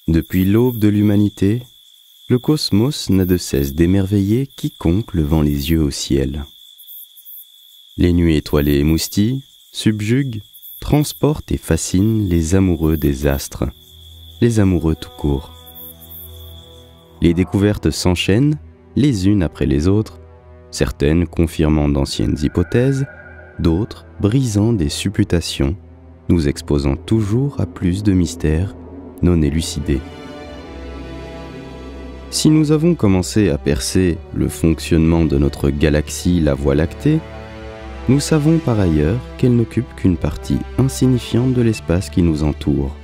Depuis l'aube de l'humanité, le cosmos n'a de cesse d'émerveiller quiconque levant les yeux au ciel. Les nuits étoilées émoustillent, subjuguent, transportent et fascinent les amoureux des astres, les amoureux tout court. Les découvertes s'enchaînent, les unes après les autres, certaines confirmant d'anciennes hypothèses, d'autres brisant des supputations, nous exposant toujours à plus de mystères non élucidés. Si nous avons commencé à percer le fonctionnement de notre galaxie, la Voie lactée, nous savons par ailleurs qu'elle n'occupe qu'une partie insignifiante de l'espace qui nous entoure.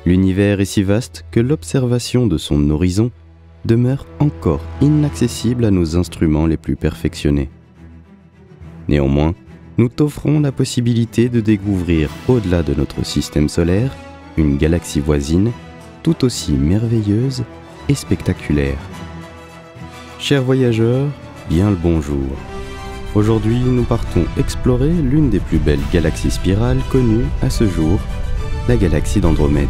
L'univers est si vaste que l'observation de son horizon demeure encore inaccessible à nos instruments les plus perfectionnés. Néanmoins, nous t'offrons la possibilité de découvrir au-delà de notre système solaire une galaxie voisine tout aussi merveilleuse et spectaculaire. Chers voyageurs, bien le bonjour. Aujourd'hui, nous partons explorer l'une des plus belles galaxies spirales connues à ce jour, la galaxie d'Andromède.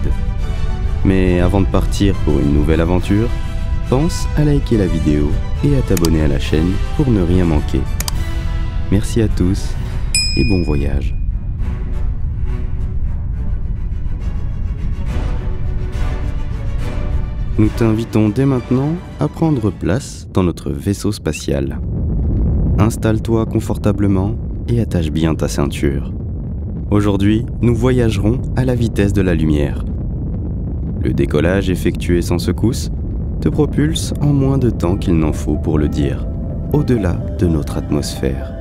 Mais avant de partir pour une nouvelle aventure, pense à liker la vidéo et à t'abonner à la chaîne pour ne rien manquer. Merci à tous et bon voyage. Nous t'invitons dès maintenant à prendre place dans notre vaisseau spatial. Installe-toi confortablement et attache bien ta ceinture. Aujourd'hui, nous voyagerons à la vitesse de la lumière. Le décollage effectué sans secousse te propulse en moins de temps qu'il n'en faut pour le dire, au-delà de notre atmosphère.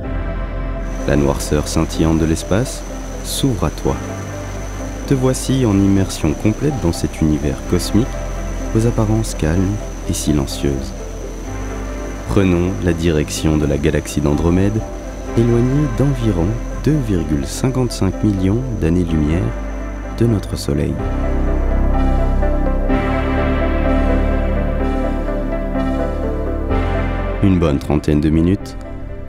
La noirceur scintillante de l'espace s'ouvre à toi. Te voici en immersion complète dans cet univers cosmique aux apparences calmes et silencieuses. Prenons la direction de la galaxie d'Andromède, éloignée d'environ 2,55 millions d'années-lumière de notre Soleil. Une bonne trentaine de minutes,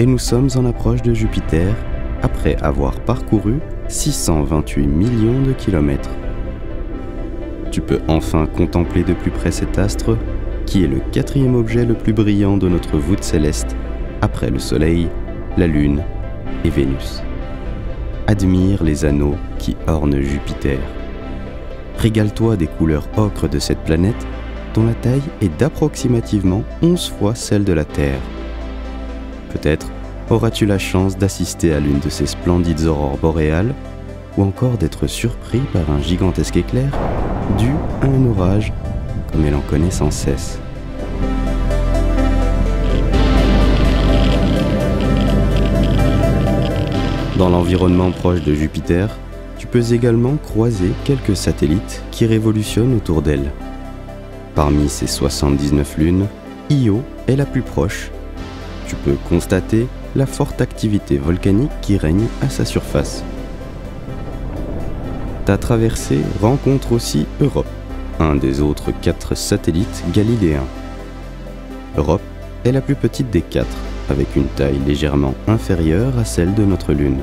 et nous sommes en approche de Jupiter, après avoir parcouru 628 millions de kilomètres. Tu peux enfin contempler de plus près cet astre, qui est le quatrième objet le plus brillant de notre voûte céleste, après le Soleil, la Lune et Vénus. Admire les anneaux qui ornent Jupiter. Régale-toi des couleurs ocre de cette planète, dont la taille est d'approximativement 11 fois celle de la Terre. Peut-être auras-tu la chance d'assister à l'une de ces splendides aurores boréales, ou encore d'être surpris par un gigantesque éclair dû à un orage, comme elle en connaît sans cesse. Dans l'environnement proche de Jupiter, tu peux également croiser quelques satellites qui révolutionnent autour d'elle. Parmi ces 79 lunes, Io est la plus proche. Tu peux constater la forte activité volcanique qui règne à sa surface. Ta traversée rencontre aussi Europe, un des autres 4 satellites galiléens. Europe est la plus petite des 4, avec une taille légèrement inférieure à celle de notre Lune.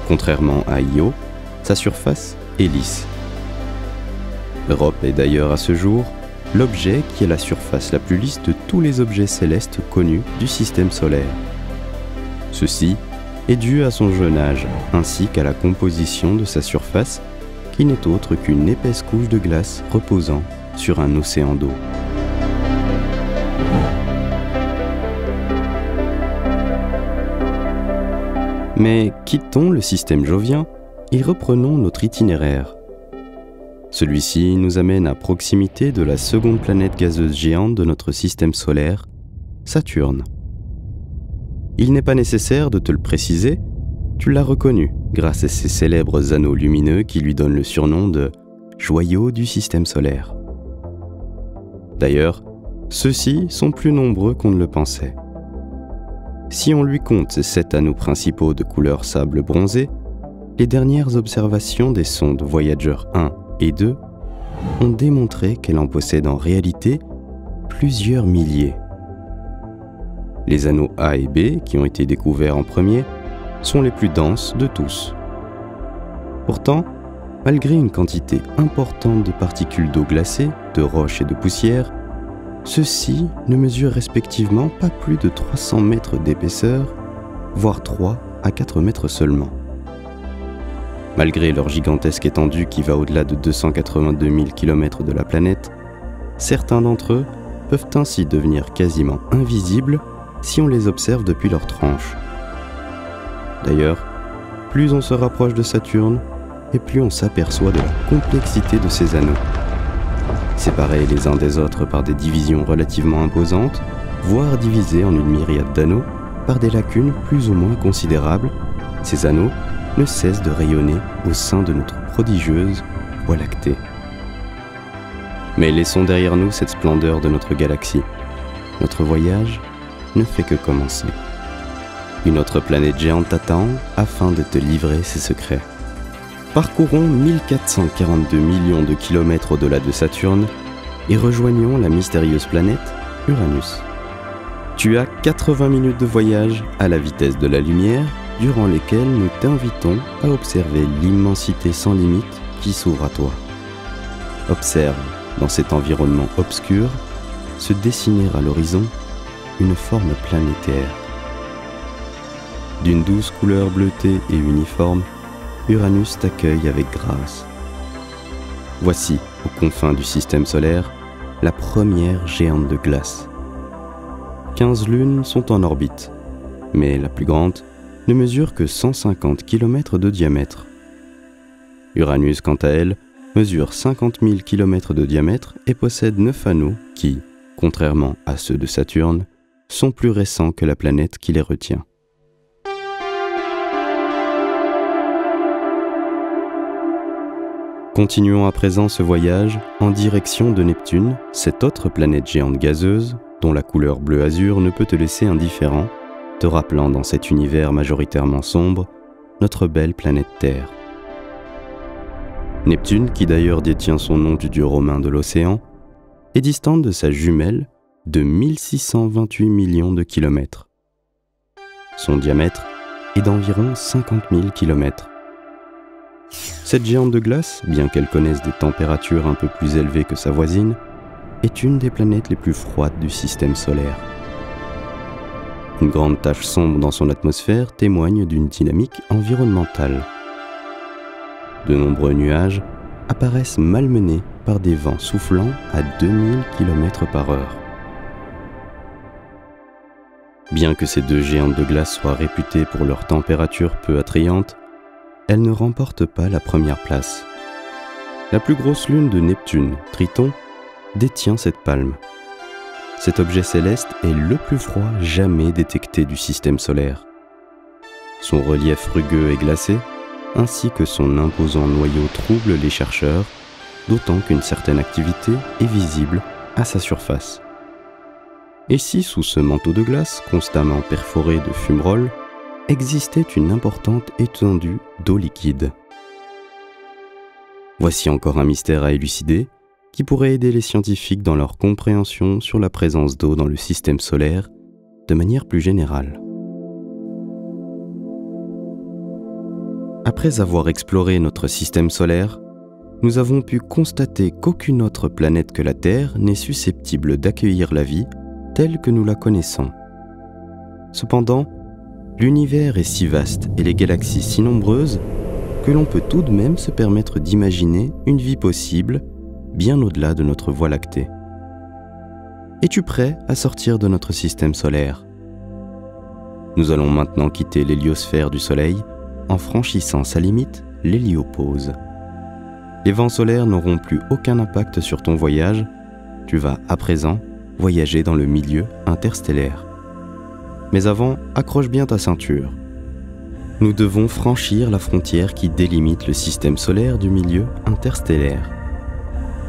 Contrairement à Io, sa surface est lisse. Europe est d'ailleurs à ce jour l'objet qui a la surface la plus lisse de tous les objets célestes connus du système solaire. Ceci est dû à son jeune âge, ainsi qu'à la composition de sa surface, qui n'est autre qu'une épaisse couche de glace reposant sur un océan d'eau. Mais quittons le système jovien et reprenons notre itinéraire. Celui-ci nous amène à proximité de la seconde planète gazeuse géante de notre système solaire, Saturne. Il n'est pas nécessaire de te le préciser, tu l'as reconnu grâce à ses célèbres anneaux lumineux qui lui donnent le surnom de « joyau du système solaire ». D'ailleurs, ceux-ci sont plus nombreux qu'on ne le pensait. Si on lui compte ses 7 anneaux principaux de couleur sable bronzé, les dernières observations des sondes Voyager 1 et 2 ont démontré qu'elle en possède en réalité plusieurs milliers. Les anneaux A et B, qui ont été découverts en premier, sont les plus denses de tous. Pourtant, Malgré une quantité importante de particules d'eau glacée, de roches et de poussière, ceux-ci ne mesurent respectivement pas plus de 300 mètres d'épaisseur, voire 3 à 4 mètres seulement. Malgré leur gigantesque étendue qui va au-delà de 282 000 km de la planète, certains d'entre eux peuvent ainsi devenir quasiment invisibles si on les observe depuis leur tranche. D'ailleurs, plus on se rapproche de Saturne, et plus on s'aperçoit de la complexité de ces anneaux. Séparés les uns des autres par des divisions relativement imposantes, voire divisés en une myriade d'anneaux par des lacunes plus ou moins considérables, ces anneaux ne cessent de rayonner au sein de notre prodigieuse Voie lactée. Mais laissons derrière nous cette splendeur de notre galaxie. Notre voyage ne fait que commencer. Une autre planète géante t'attend afin de te livrer ses secrets. Parcourons 1442 millions de kilomètres au-delà de Saturne et rejoignons la mystérieuse planète Uranus. Tu as 80 minutes de voyage à la vitesse de la lumière, durant lesquelles nous t'invitons à observer l'immensité sans limite qui s'ouvre à toi. Observe, dans cet environnement obscur, se dessiner à l'horizon une forme planétaire. D'une douce couleur bleutée et uniforme, Uranus t'accueille avec grâce. Voici, aux confins du système solaire, la première géante de glace. 15 lunes sont en orbite, mais la plus grande ne mesure que 150 km de diamètre. Uranus, quant à elle, mesure 50 000 km de diamètre et possède 9 anneaux qui, contrairement à ceux de Saturne, sont plus récents que la planète qui les retient. Continuons à présent ce voyage en direction de Neptune, cette autre planète géante gazeuse, dont la couleur bleu-azur ne peut te laisser indifférent, te rappelant dans cet univers majoritairement sombre, notre belle planète Terre. Neptune, qui d'ailleurs détient son nom du dieu romain de l'océan, est distante de sa jumelle de 1628 millions de kilomètres. Son diamètre est d'environ 50 000 kilomètres. Cette géante de glace, bien qu'elle connaisse des températures un peu plus élevées que sa voisine, est une des planètes les plus froides du système solaire. Une grande tache sombre dans son atmosphère témoigne d'une dynamique environnementale. De nombreux nuages apparaissent malmenés par des vents soufflant à 2000 km/h. Bien que ces deux géantes de glace soient réputées pour leur température peu attrayante, elles ne remportent pas la première place. La plus grosse lune de Neptune, Triton, détient cette palme. Cet objet céleste est le plus froid jamais détecté du système solaire. Son relief rugueux et glacé, ainsi que son imposant noyau troublent les chercheurs, d'autant qu'une certaine activité est visible à sa surface. Et si sous ce manteau de glace, constamment perforé de fumerolles, existait une importante étendue d'eau liquide? Voici encore un mystère à élucider qui pourrait aider les scientifiques dans leur compréhension sur la présence d'eau dans le système solaire de manière plus générale. Après avoir exploré notre système solaire, nous avons pu constater qu'aucune autre planète que la Terre n'est susceptible d'accueillir la vie telle que nous la connaissons. Cependant, l'univers est si vaste et les galaxies si nombreuses que l'on peut tout de même se permettre d'imaginer une vie possible bien au-delà de notre Voie lactée. Es-tu prêt à sortir de notre système solaire? Nous allons maintenant quitter l'héliosphère du Soleil en franchissant sa limite, l'héliopause. Les vents solaires n'auront plus aucun impact sur ton voyage. Tu vas à présent voyager dans le milieu interstellaire. Mais avant, accroche bien ta ceinture. Nous devons franchir la frontière qui délimite le système solaire du milieu interstellaire.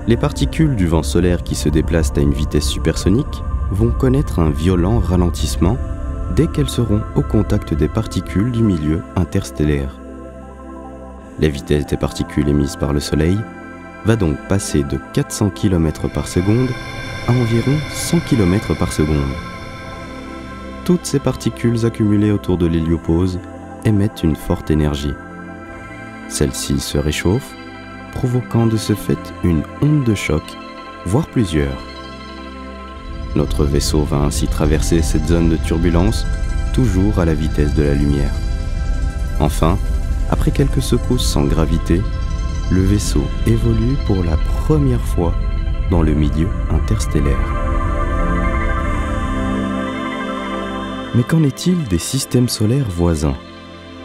Les particules du vent solaire qui se déplacent à une vitesse supersonique vont connaître un violent ralentissement dès qu'elles seront au contact des particules du milieu interstellaire. La vitesse des particules émises par le Soleil va donc passer de 400 km par seconde à environ 100 km par seconde. Toutes ces particules accumulées autour de l'héliopause émettent une forte énergie. Celle-ci se réchauffe provoquant de ce fait une onde de choc, voire plusieurs. Notre vaisseau va ainsi traverser cette zone de turbulence, toujours à la vitesse de la lumière. Enfin, après quelques secousses sans gravité, le vaisseau évolue pour la première fois dans le milieu interstellaire. Mais qu'en est-il des systèmes solaires voisins?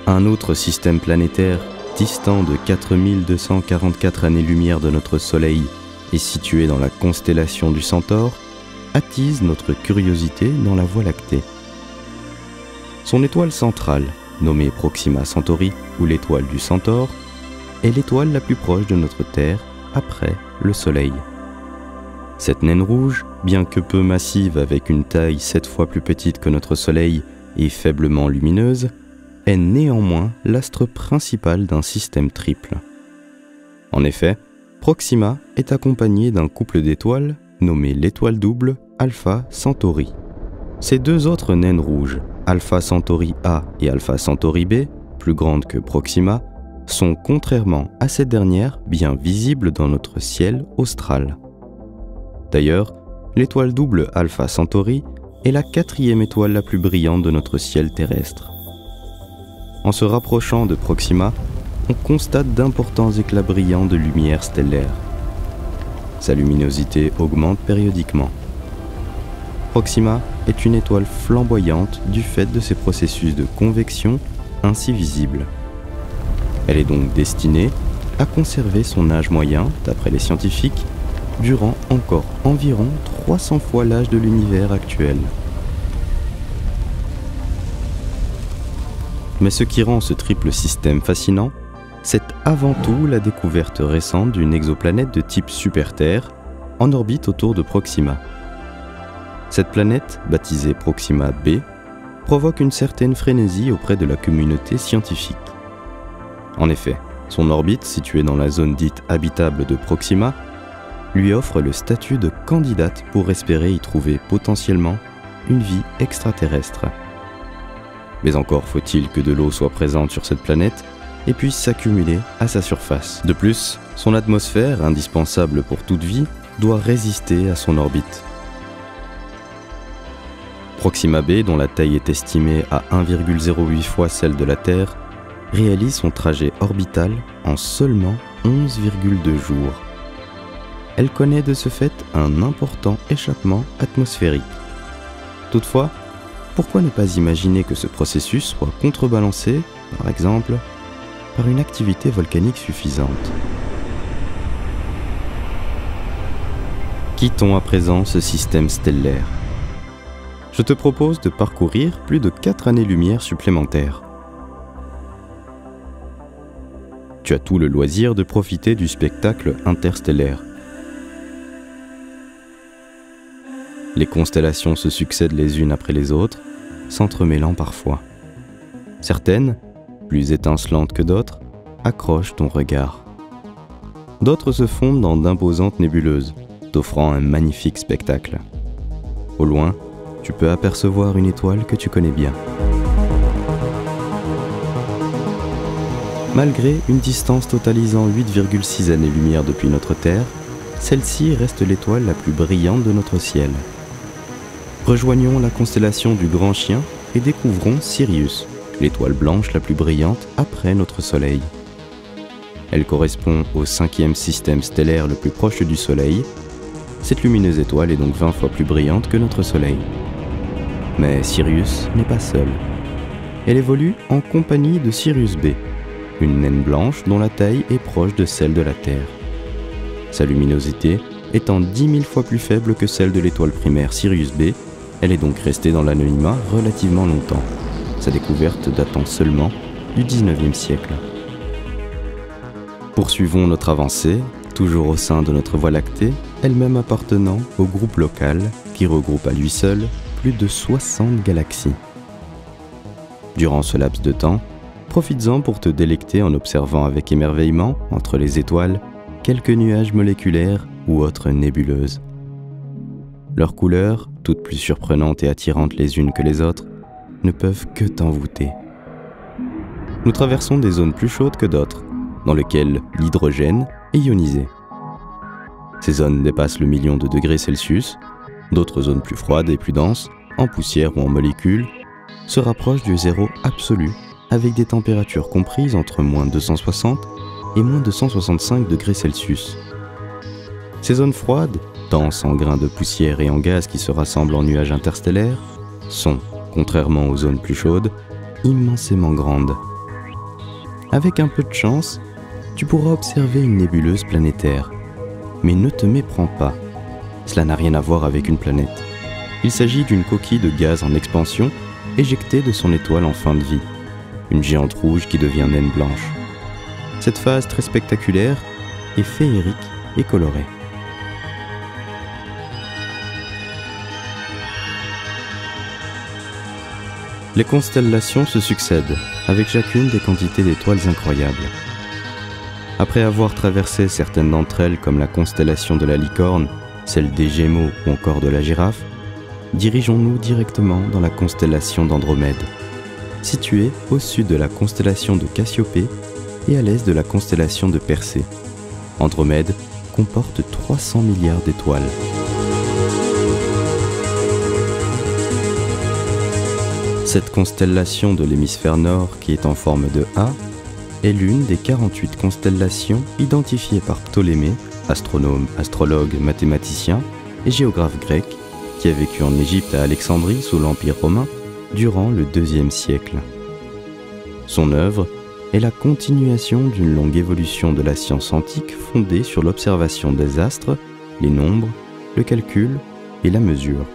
Un autre système planétaire, distant de 4244 années-lumière de notre Soleil et situé dans la constellation du Centaure, attise notre curiosité dans la Voie lactée. Son étoile centrale, nommée Proxima Centauri ou l'étoile du Centaure, est l'étoile la plus proche de notre Terre après le Soleil. Cette naine rouge, bien que peu massive avec une taille 7 fois plus petite que notre Soleil et faiblement lumineuse, est néanmoins l'astre principal d'un système triple. En effet, Proxima est accompagné d'un couple d'étoiles nommé l'étoile double Alpha Centauri. Ces deux autres naines rouges, Alpha Centauri A et Alpha Centauri B, plus grandes que Proxima, sont contrairement à cette dernière bien visibles dans notre ciel austral. D'ailleurs, l'étoile double Alpha Centauri est la 4e étoile la plus brillante de notre ciel terrestre. En se rapprochant de Proxima, on constate d'importants éclats brillants de lumière stellaire. Sa luminosité augmente périodiquement. Proxima est une étoile flamboyante du fait de ses processus de convection ainsi visibles. Elle est donc destinée à conserver son âge moyen, d'après les scientifiques, durant encore environ 300 fois l'âge de l'univers actuel. Mais ce qui rend ce triple système fascinant, c'est avant tout la découverte récente d'une exoplanète de type super-Terre en orbite autour de Proxima. Cette planète, baptisée Proxima b, provoque une certaine frénésie auprès de la communauté scientifique. En effet, son orbite, située dans la zone dite habitable de Proxima, lui offre le statut de candidate pour espérer y trouver potentiellement une vie extraterrestre. Mais encore faut-il que de l'eau soit présente sur cette planète et puisse s'accumuler à sa surface. De plus, son atmosphère, indispensable pour toute vie, doit résister à son orbite. Proxima b, dont la taille est estimée à 1,08 fois celle de la Terre, réalise son trajet orbital en seulement 11,2 jours. Elle connaît de ce fait un important échappement atmosphérique. Toutefois, pourquoi ne pas imaginer que ce processus soit contrebalancé, par exemple, par une activité volcanique suffisante? Quittons à présent ce système stellaire. Je te propose de parcourir plus de 4 années-lumière supplémentaires. Tu as tout le loisir de profiter du spectacle interstellaire. Les constellations se succèdent les unes après les autres, s'entremêlant parfois. Certaines, plus étincelantes que d'autres, accrochent ton regard. D'autres se fondent dans d'imposantes nébuleuses, t'offrant un magnifique spectacle. Au loin, tu peux apercevoir une étoile que tu connais bien. Malgré une distance totalisant 8,6 années-lumière depuis notre Terre, celle-ci reste l'étoile la plus brillante de notre ciel. Rejoignons la constellation du Grand Chien et découvrons Sirius, l'étoile blanche la plus brillante après notre Soleil. Elle correspond au 5e système stellaire le plus proche du Soleil. Cette lumineuse étoile est donc 20 fois plus brillante que notre Soleil. Mais Sirius n'est pas seule. Elle évolue en compagnie de Sirius B, une naine blanche dont la taille est proche de celle de la Terre. Sa luminosité étant 10 000 fois plus faible que celle de l'étoile primaire Sirius B, elle est donc restée dans l'anonymat relativement longtemps, sa découverte datant seulement du 19e siècle. Poursuivons notre avancée, toujours au sein de notre Voie lactée, elle-même appartenant au groupe local qui regroupe à lui seul plus de 60 galaxies. Durant ce laps de temps, profites-en pour te délecter en observant avec émerveillement, entre les étoiles, quelques nuages moléculaires ou autres nébuleuses. Leurs couleurs, toutes plus surprenantes et attirantes les unes que les autres, ne peuvent que t'envoûter. Nous traversons des zones plus chaudes que d'autres, dans lequel l'hydrogène est ionisé. Ces zones dépassent le million de degrés Celsius, d'autres zones plus froides et plus denses, en poussière ou en molécules, se rapprochent du zéro absolu avec des températures comprises entre moins 260 et moins 265 degrés Celsius. Ces zones froides, denses en grains de poussière et en gaz qui se rassemblent en nuages interstellaires, sont, contrairement aux zones plus chaudes, immensément grandes. Avec un peu de chance, tu pourras observer une nébuleuse planétaire. Mais ne te méprends pas, cela n'a rien à voir avec une planète. Il s'agit d'une coquille de gaz en expansion éjectée de son étoile en fin de vie, une géante rouge qui devient naine blanche. Cette phase très spectaculaire est féerique et colorée. Les constellations se succèdent, avec chacune des quantités d'étoiles incroyables. Après avoir traversé certaines d'entre elles comme la constellation de la Licorne, celle des Gémeaux ou encore de la Girafe, dirigeons-nous directement dans la constellation d'Andromède, située au sud de la constellation de Cassiopée et à l'est de la constellation de Persée. Andromède comporte 300 milliards d'étoiles. Cette constellation de l'hémisphère nord, qui est en forme de A, est l'une des 48 constellations identifiées par Ptolémée, astronome, astrologue, mathématicien et géographe grec, qui a vécu en Égypte à Alexandrie sous l'Empire romain durant le IIe siècle. Son œuvre est la continuation d'une longue évolution de la science antique fondée sur l'observation des astres, les nombres, le calcul et la mesure.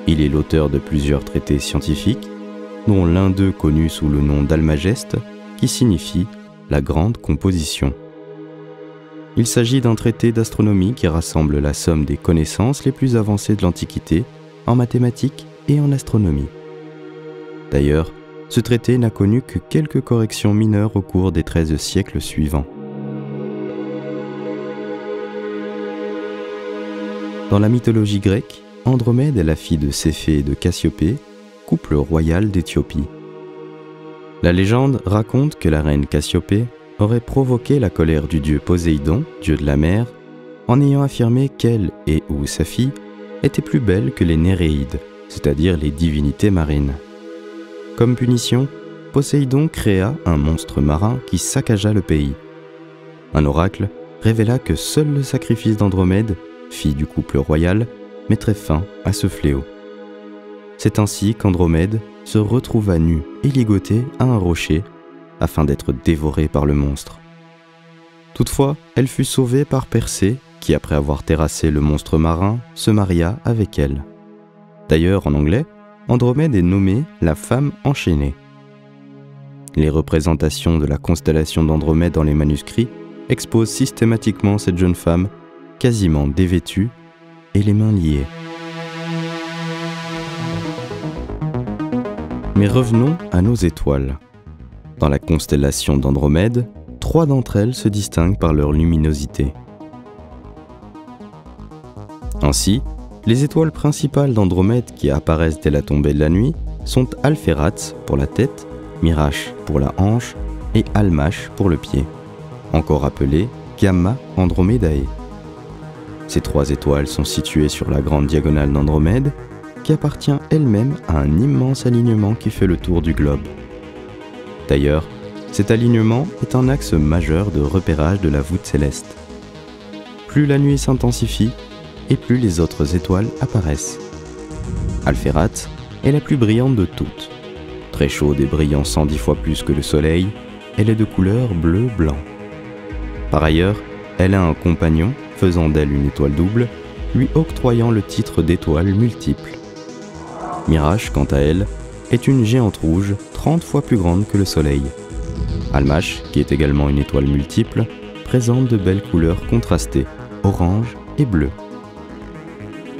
Il est l'auteur de plusieurs traités scientifiques, dont l'un d'eux connu sous le nom d'Almageste, qui signifie « la grande composition ». Il s'agit d'un traité d'astronomie qui rassemble la somme des connaissances les plus avancées de l'Antiquité en mathématiques et en astronomie. D'ailleurs, ce traité n'a connu que quelques corrections mineures au cours des 13 siècles suivants. Dans la mythologie grecque, Andromède est la fille de Céphée et de Cassiopée, couple royal d'Éthiopie. La légende raconte que la reine Cassiopée aurait provoqué la colère du dieu Poséidon, dieu de la mer, en ayant affirmé qu'elle et ou sa fille étaient plus belles que les Néréides, c'est-à-dire les divinités marines. Comme punition, Poséidon créa un monstre marin qui saccagea le pays. Un oracle révéla que seul le sacrifice d'Andromède, fille du couple royal, mettrait fin à ce fléau. C'est ainsi qu'Andromède se retrouva nue et ligotée à un rocher afin d'être dévorée par le monstre. Toutefois, elle fut sauvée par Persée qui, après avoir terrassé le monstre marin, se maria avec elle. D'ailleurs, en anglais, Andromède est nommée la femme enchaînée. Les représentations de la constellation d'Andromède dans les manuscrits exposent systématiquement cette jeune femme quasiment dévêtue et les mains liées. Mais revenons à nos étoiles. Dans la constellation d'Andromède, 3 d'entre elles se distinguent par leur luminosité. Ainsi, les étoiles principales d'Andromède qui apparaissent dès la tombée de la nuit sont Alphératz pour la tête, Mirache pour la hanche et Almach pour le pied, encore appelées Gamma Andromedae. Ces 3 étoiles sont situées sur la grande diagonale d'Andromède, qui appartient elle-même à un immense alignement qui fait le tour du globe. D'ailleurs, cet alignement est un axe majeur de repérage de la voûte céleste. Plus la nuit s'intensifie, et plus les autres étoiles apparaissent. Alphératz est la plus brillante de toutes. Très chaude et brillant 110 fois plus que le Soleil, elle est de couleur bleu-blanc. Par ailleurs, elle a un compagnon, faisant d'elle une étoile double, lui octroyant le titre d'étoile multiple. Mirache, quant à elle, est une géante rouge 30 fois plus grande que le Soleil. Almach, qui est également une étoile multiple, présente de belles couleurs contrastées, orange et bleu.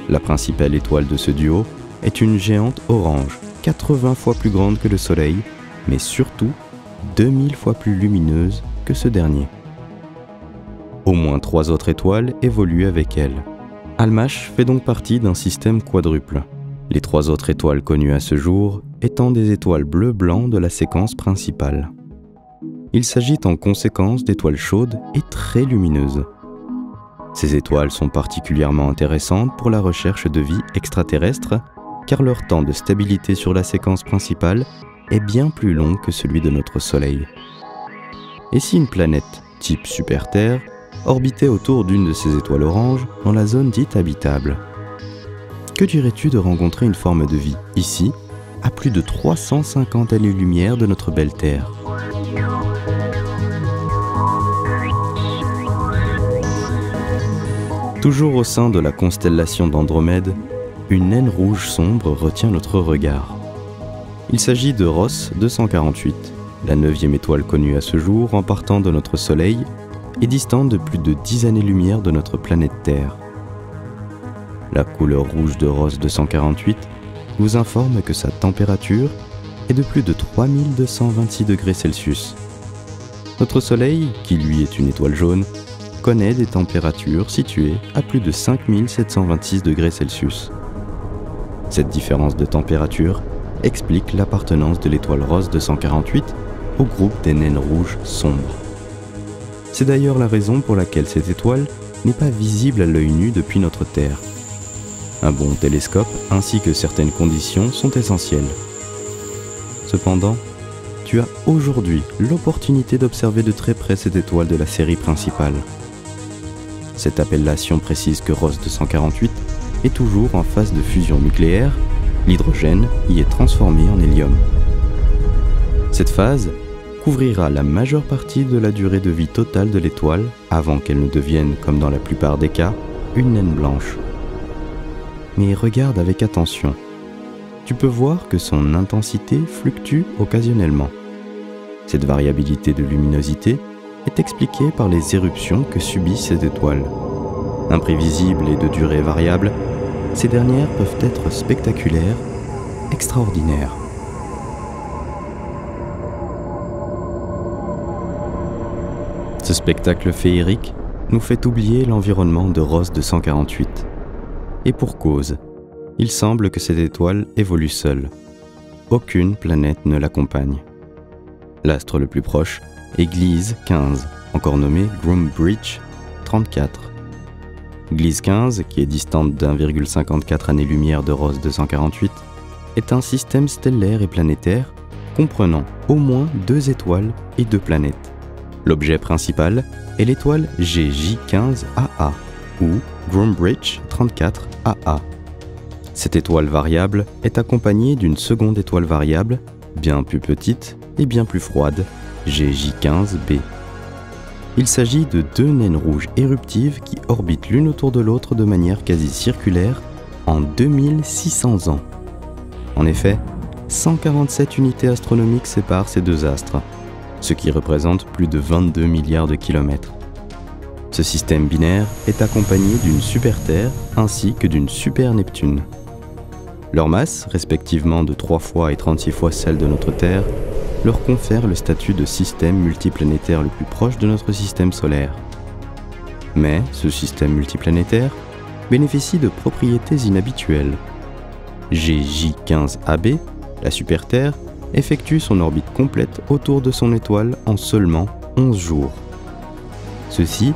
La principale étoile de ce duo est une géante orange, 80 fois plus grande que le Soleil, mais surtout 2000 fois plus lumineuse que ce dernier. Au moins 3 autres étoiles évoluent avec elle. Almach fait donc partie d'un système quadruple, les 3 autres étoiles connues à ce jour étant des étoiles bleu-blanc de la séquence principale. Il s'agit en conséquence d'étoiles chaudes et très lumineuses. Ces étoiles sont particulièrement intéressantes pour la recherche de vie extraterrestre, car leur temps de stabilité sur la séquence principale est bien plus long que celui de notre Soleil. Et si une planète, type Super-Terre, orbitait autour d'une de ces étoiles oranges dans la zone dite habitable? Que dirais-tu de rencontrer une forme de vie ici, à plus de 350 années-lumière de notre belle Terre? Toujours au sein de la constellation d'Andromède, une naine rouge sombre retient notre regard. Il s'agit de Ross 248, la 9e étoile connue à ce jour en partant de notre Soleil et distante de plus de 10 années-lumière de notre planète Terre. La couleur rouge de Ross 248 nous informe que sa température est de plus de 3226 degrés Celsius. Notre Soleil, qui lui est une étoile jaune, connaît des températures situées à plus de 5726 degrés Celsius. Cette différence de température explique l'appartenance de l'étoile Ross 248 au groupe des naines rouges sombres. C'est d'ailleurs la raison pour laquelle cette étoile n'est pas visible à l'œil nu depuis notre Terre. Un bon télescope ainsi que certaines conditions sont essentielles. Cependant, tu as aujourd'hui l'opportunité d'observer de très près cette étoile de la série principale. Cette appellation précise que Ross 248 est toujours en phase de fusion nucléaire, l'hydrogène y est transformé en hélium. Cette phase couvrira la majeure partie de la durée de vie totale de l'étoile avant qu'elle ne devienne, comme dans la plupart des cas, une naine blanche. Mais regarde avec attention. Tu peux voir que son intensité fluctue occasionnellement. Cette variabilité de luminosité est expliquée par les éruptions que subit cette étoile. Imprévisibles et de durée variable, ces dernières peuvent être spectaculaires, extraordinaires. Ce spectacle féerique nous fait oublier l'environnement de Ross 248. Et pour cause, il semble que cette étoile évolue seule. Aucune planète ne l'accompagne. L'astre le plus proche est Gliese 15, encore nommé Groombridge 34. Gliese 15, qui est distante d'1,54 années-lumière de Ross 248, est un système stellaire et planétaire comprenant au moins 2 étoiles et 2 planètes. L'objet principal est l'étoile GJ15AA ou Groombridge 34AA. Cette étoile variable est accompagnée d'une seconde étoile variable, bien plus petite et bien plus froide, GJ15b. Il s'agit de 2 naines rouges éruptives qui orbitent l'une autour de l'autre de manière quasi circulaire en 2600 ans. En effet, 147 unités astronomiques séparent ces 2 astres, ce qui représente plus de 22 milliards de kilomètres. Ce système binaire est accompagné d'une super-Terre ainsi que d'une super-Neptune. Leur masse, respectivement de 3 fois et 36 fois celle de notre Terre, leur confère le statut de système multiplanétaire le plus proche de notre système solaire. Mais ce système multiplanétaire bénéficie de propriétés inhabituelles. GJ15AB, la super-Terre, effectue son orbite complète autour de son étoile en seulement 11 jours. Ceci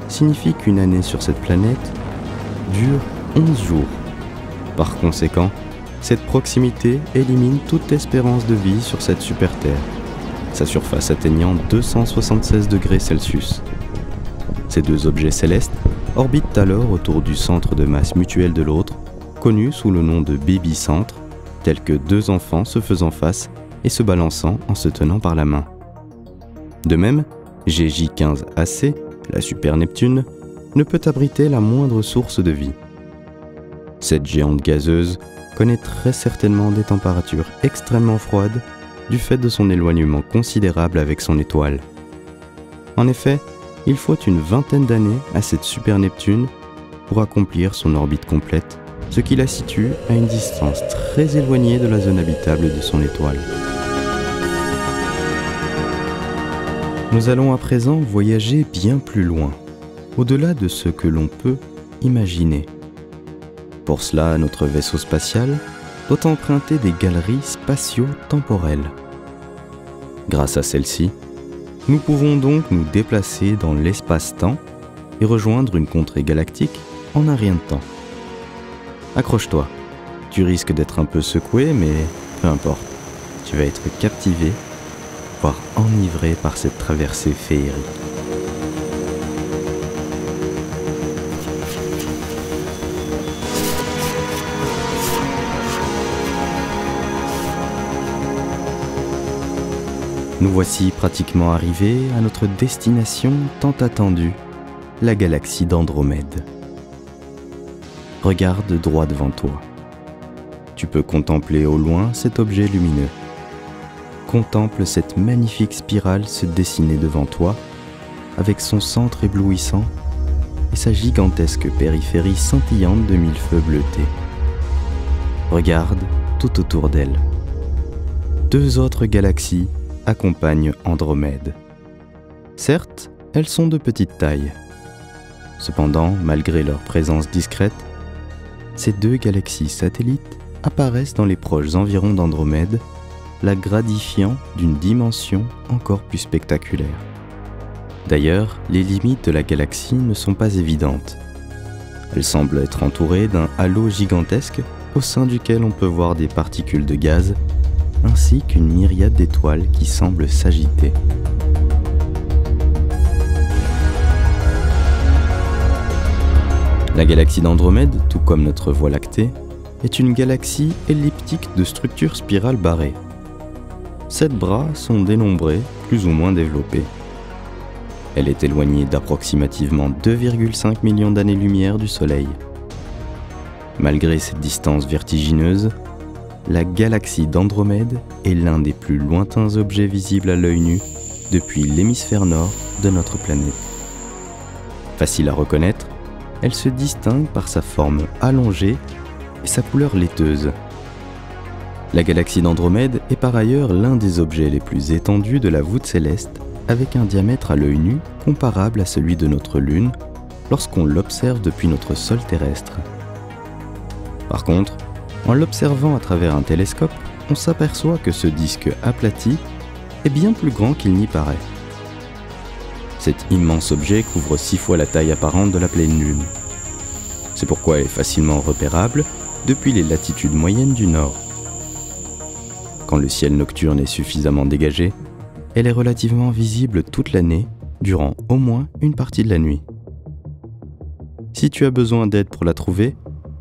signifie qu'une année sur cette planète dure 11 jours. Par conséquent, cette proximité élimine toute espérance de vie sur cette super-Terre, sa surface atteignant 276 degrés Celsius. Ces 2 objets célestes orbitent alors autour du centre de masse mutuel de l'autre, connu sous le nom de baby-centre, tel que 2 enfants se faisant face et se balançant en se tenant par la main. De même, GJ15AC, la super-Neptune, ne peut abriter la moindre source de vie. Cette géante gazeuse connaît très certainement des températures extrêmement froides du fait de son éloignement considérable avec son étoile. En effet, il faut une vingtaine d'années à cette super-Neptune pour accomplir son orbite complète, ce qui la situe à une distance très éloignée de la zone habitable de son étoile. Nous allons à présent voyager bien plus loin, au-delà de ce que l'on peut imaginer. Pour cela, notre vaisseau spatial doit emprunter des galeries spatio-temporelles. Grâce à celles-ci, Nous pouvons donc nous déplacer dans l'espace-temps et rejoindre une contrée galactique en un rien de temps. Accroche-toi, tu risques d'être un peu secoué, mais peu importe, tu vas être captivé, voire enivré par cette traversée féerique. Nous voici pratiquement arrivés à notre destination tant attendue, la galaxie d'Andromède. Regarde droit devant toi. Tu peux contempler au loin cet objet lumineux. Contemple cette magnifique spirale se dessiner devant toi, avec son centre éblouissant et sa gigantesque périphérie scintillante de mille feux bleutés. Regarde tout autour d'elle. 2 autres galaxies accompagnent Andromède. Certes, elles sont de petite taille. Cependant, malgré leur présence discrète, ces 2 galaxies satellites apparaissent dans les proches environs d'Andromède, la gratifiant d'une dimension encore plus spectaculaire. D'ailleurs, les limites de la galaxie ne sont pas évidentes. Elle semble être entourée d'un halo gigantesque au sein duquel on peut voir des particules de gaz ainsi qu'une myriade d'étoiles qui semblent s'agiter. La galaxie d'Andromède, tout comme notre Voie lactée, est une galaxie elliptique de structure spirale barrée. 7 bras sont dénombrés, plus ou moins développés. Elle est éloignée d'approximativement 2,5 millions d'années-lumière du Soleil. Malgré cette distance vertigineuse, la galaxie d'Andromède est l'un des plus lointains objets visibles à l'œil nu depuis l'hémisphère nord de notre planète. Facile à reconnaître, elle se distingue par sa forme allongée et sa couleur laiteuse. La galaxie d'Andromède est par ailleurs l'un des objets les plus étendus de la voûte céleste, avec un diamètre à l'œil nu comparable à celui de notre Lune lorsqu'on l'observe depuis notre sol terrestre. Par contre, en l'observant à travers un télescope, on s'aperçoit que ce disque aplati est bien plus grand qu'il n'y paraît. Cet immense objet couvre 6 fois la taille apparente de la pleine Lune. C'est pourquoi elle est facilement repérable depuis les latitudes moyennes du Nord. Quand le ciel nocturne est suffisamment dégagé, elle est relativement visible toute l'année, durant au moins une partie de la nuit. Si tu as besoin d'aide pour la trouver,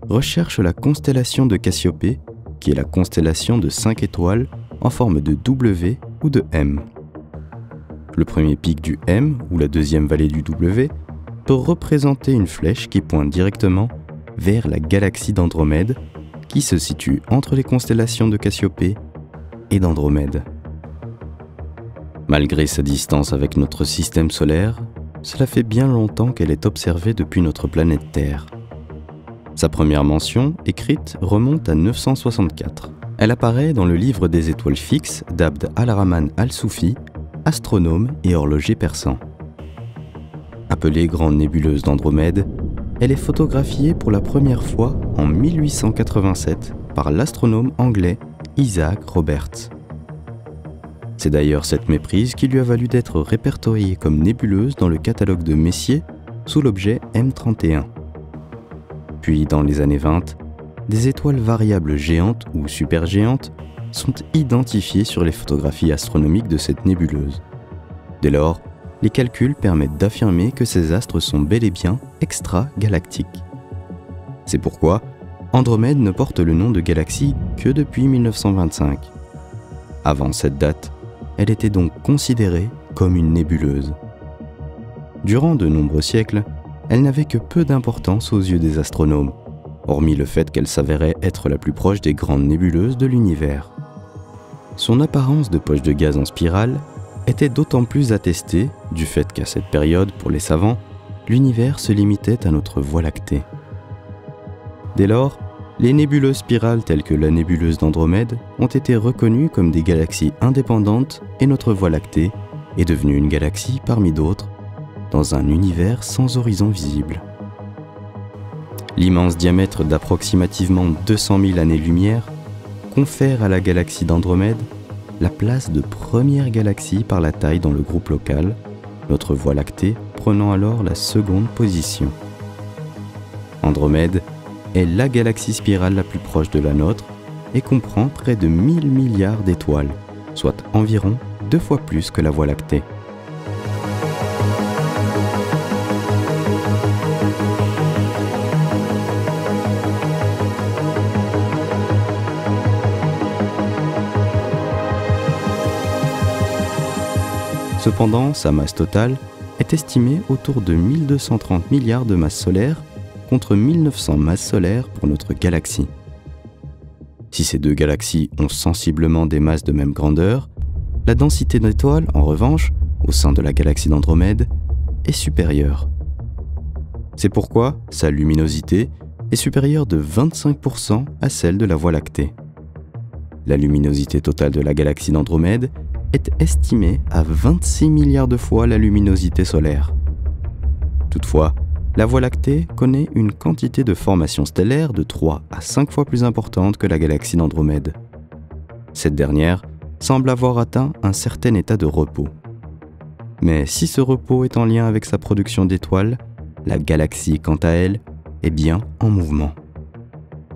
recherche la constellation de Cassiopée, qui est la constellation de 5 étoiles en forme de W ou de M. Le premier pic du M, ou la deuxième vallée du W, peut représenter une flèche qui pointe directement vers la galaxie d'Andromède, qui se situe entre les constellations de Cassiopée et d'Andromède. Malgré sa distance avec notre système solaire, cela fait bien longtemps qu'elle est observée depuis notre planète Terre. Sa première mention, écrite, remonte à 964. Elle apparaît dans le livre des étoiles fixes d'Abd al-Rahman al-Soufi, astronome et horloger persan. Appelée Grande Nébuleuse d'Andromède, elle est photographiée pour la première fois en 1887 par l'astronome anglais Isaac Roberts. C'est d'ailleurs cette méprise qui lui a valu d'être répertoriée comme nébuleuse dans le catalogue de Messier sous l'objet M31. Puis, dans les années 20, des étoiles variables géantes ou supergéantes sont identifiées sur les photographies astronomiques de cette nébuleuse. Dès lors, les calculs permettent d'affirmer que ces astres sont bel et bien extra-galactiques. C'est pourquoi Andromède ne porte le nom de galaxie que depuis 1925. Avant cette date, elle était donc considérée comme une nébuleuse. Durant de nombreux siècles, elle n'avait que peu d'importance aux yeux des astronomes, hormis le fait qu'elle s'avérait être la plus proche des grandes nébuleuses de l'univers. Son apparence de poche de gaz en spirale était d'autant plus attestée du fait qu'à cette période, pour les savants, l'univers se limitait à notre Voie lactée. Dès lors, les nébuleuses spirales telles que la nébuleuse d'Andromède ont été reconnues comme des galaxies indépendantes et notre Voie lactée est devenue une galaxie parmi d'autres, dans un univers sans horizon visible. L'immense diamètre d'approximativement 200 000 années-lumière confère à la galaxie d'Andromède la place de première galaxie par la taille dans le groupe local, notre Voie lactée prenant alors la seconde position. Andromède est la galaxie spirale la plus proche de la nôtre et comprend près de 1000 milliards d'étoiles, soit environ 2 fois plus que la Voie lactée. Cependant, sa masse totale est estimée autour de 1230 milliards de masses solaires contre 1900 masses solaires pour notre galaxie. Si ces deux galaxies ont sensiblement des masses de même grandeur, la densité d'étoiles, en revanche, au sein de la galaxie d'Andromède, est supérieure. C'est pourquoi sa luminosité est supérieure de 25% à celle de la Voie lactée. La luminosité totale de la galaxie d'Andromède est estimée à 26 milliards de fois la luminosité solaire. Toutefois, la Voie lactée connaît une quantité de formation stellaire de 3 à 5 fois plus importante que la galaxie d'Andromède. Cette dernière semble avoir atteint un certain état de repos. Mais si ce repos est en lien avec sa production d'étoiles, la galaxie, quant à elle, est bien en mouvement.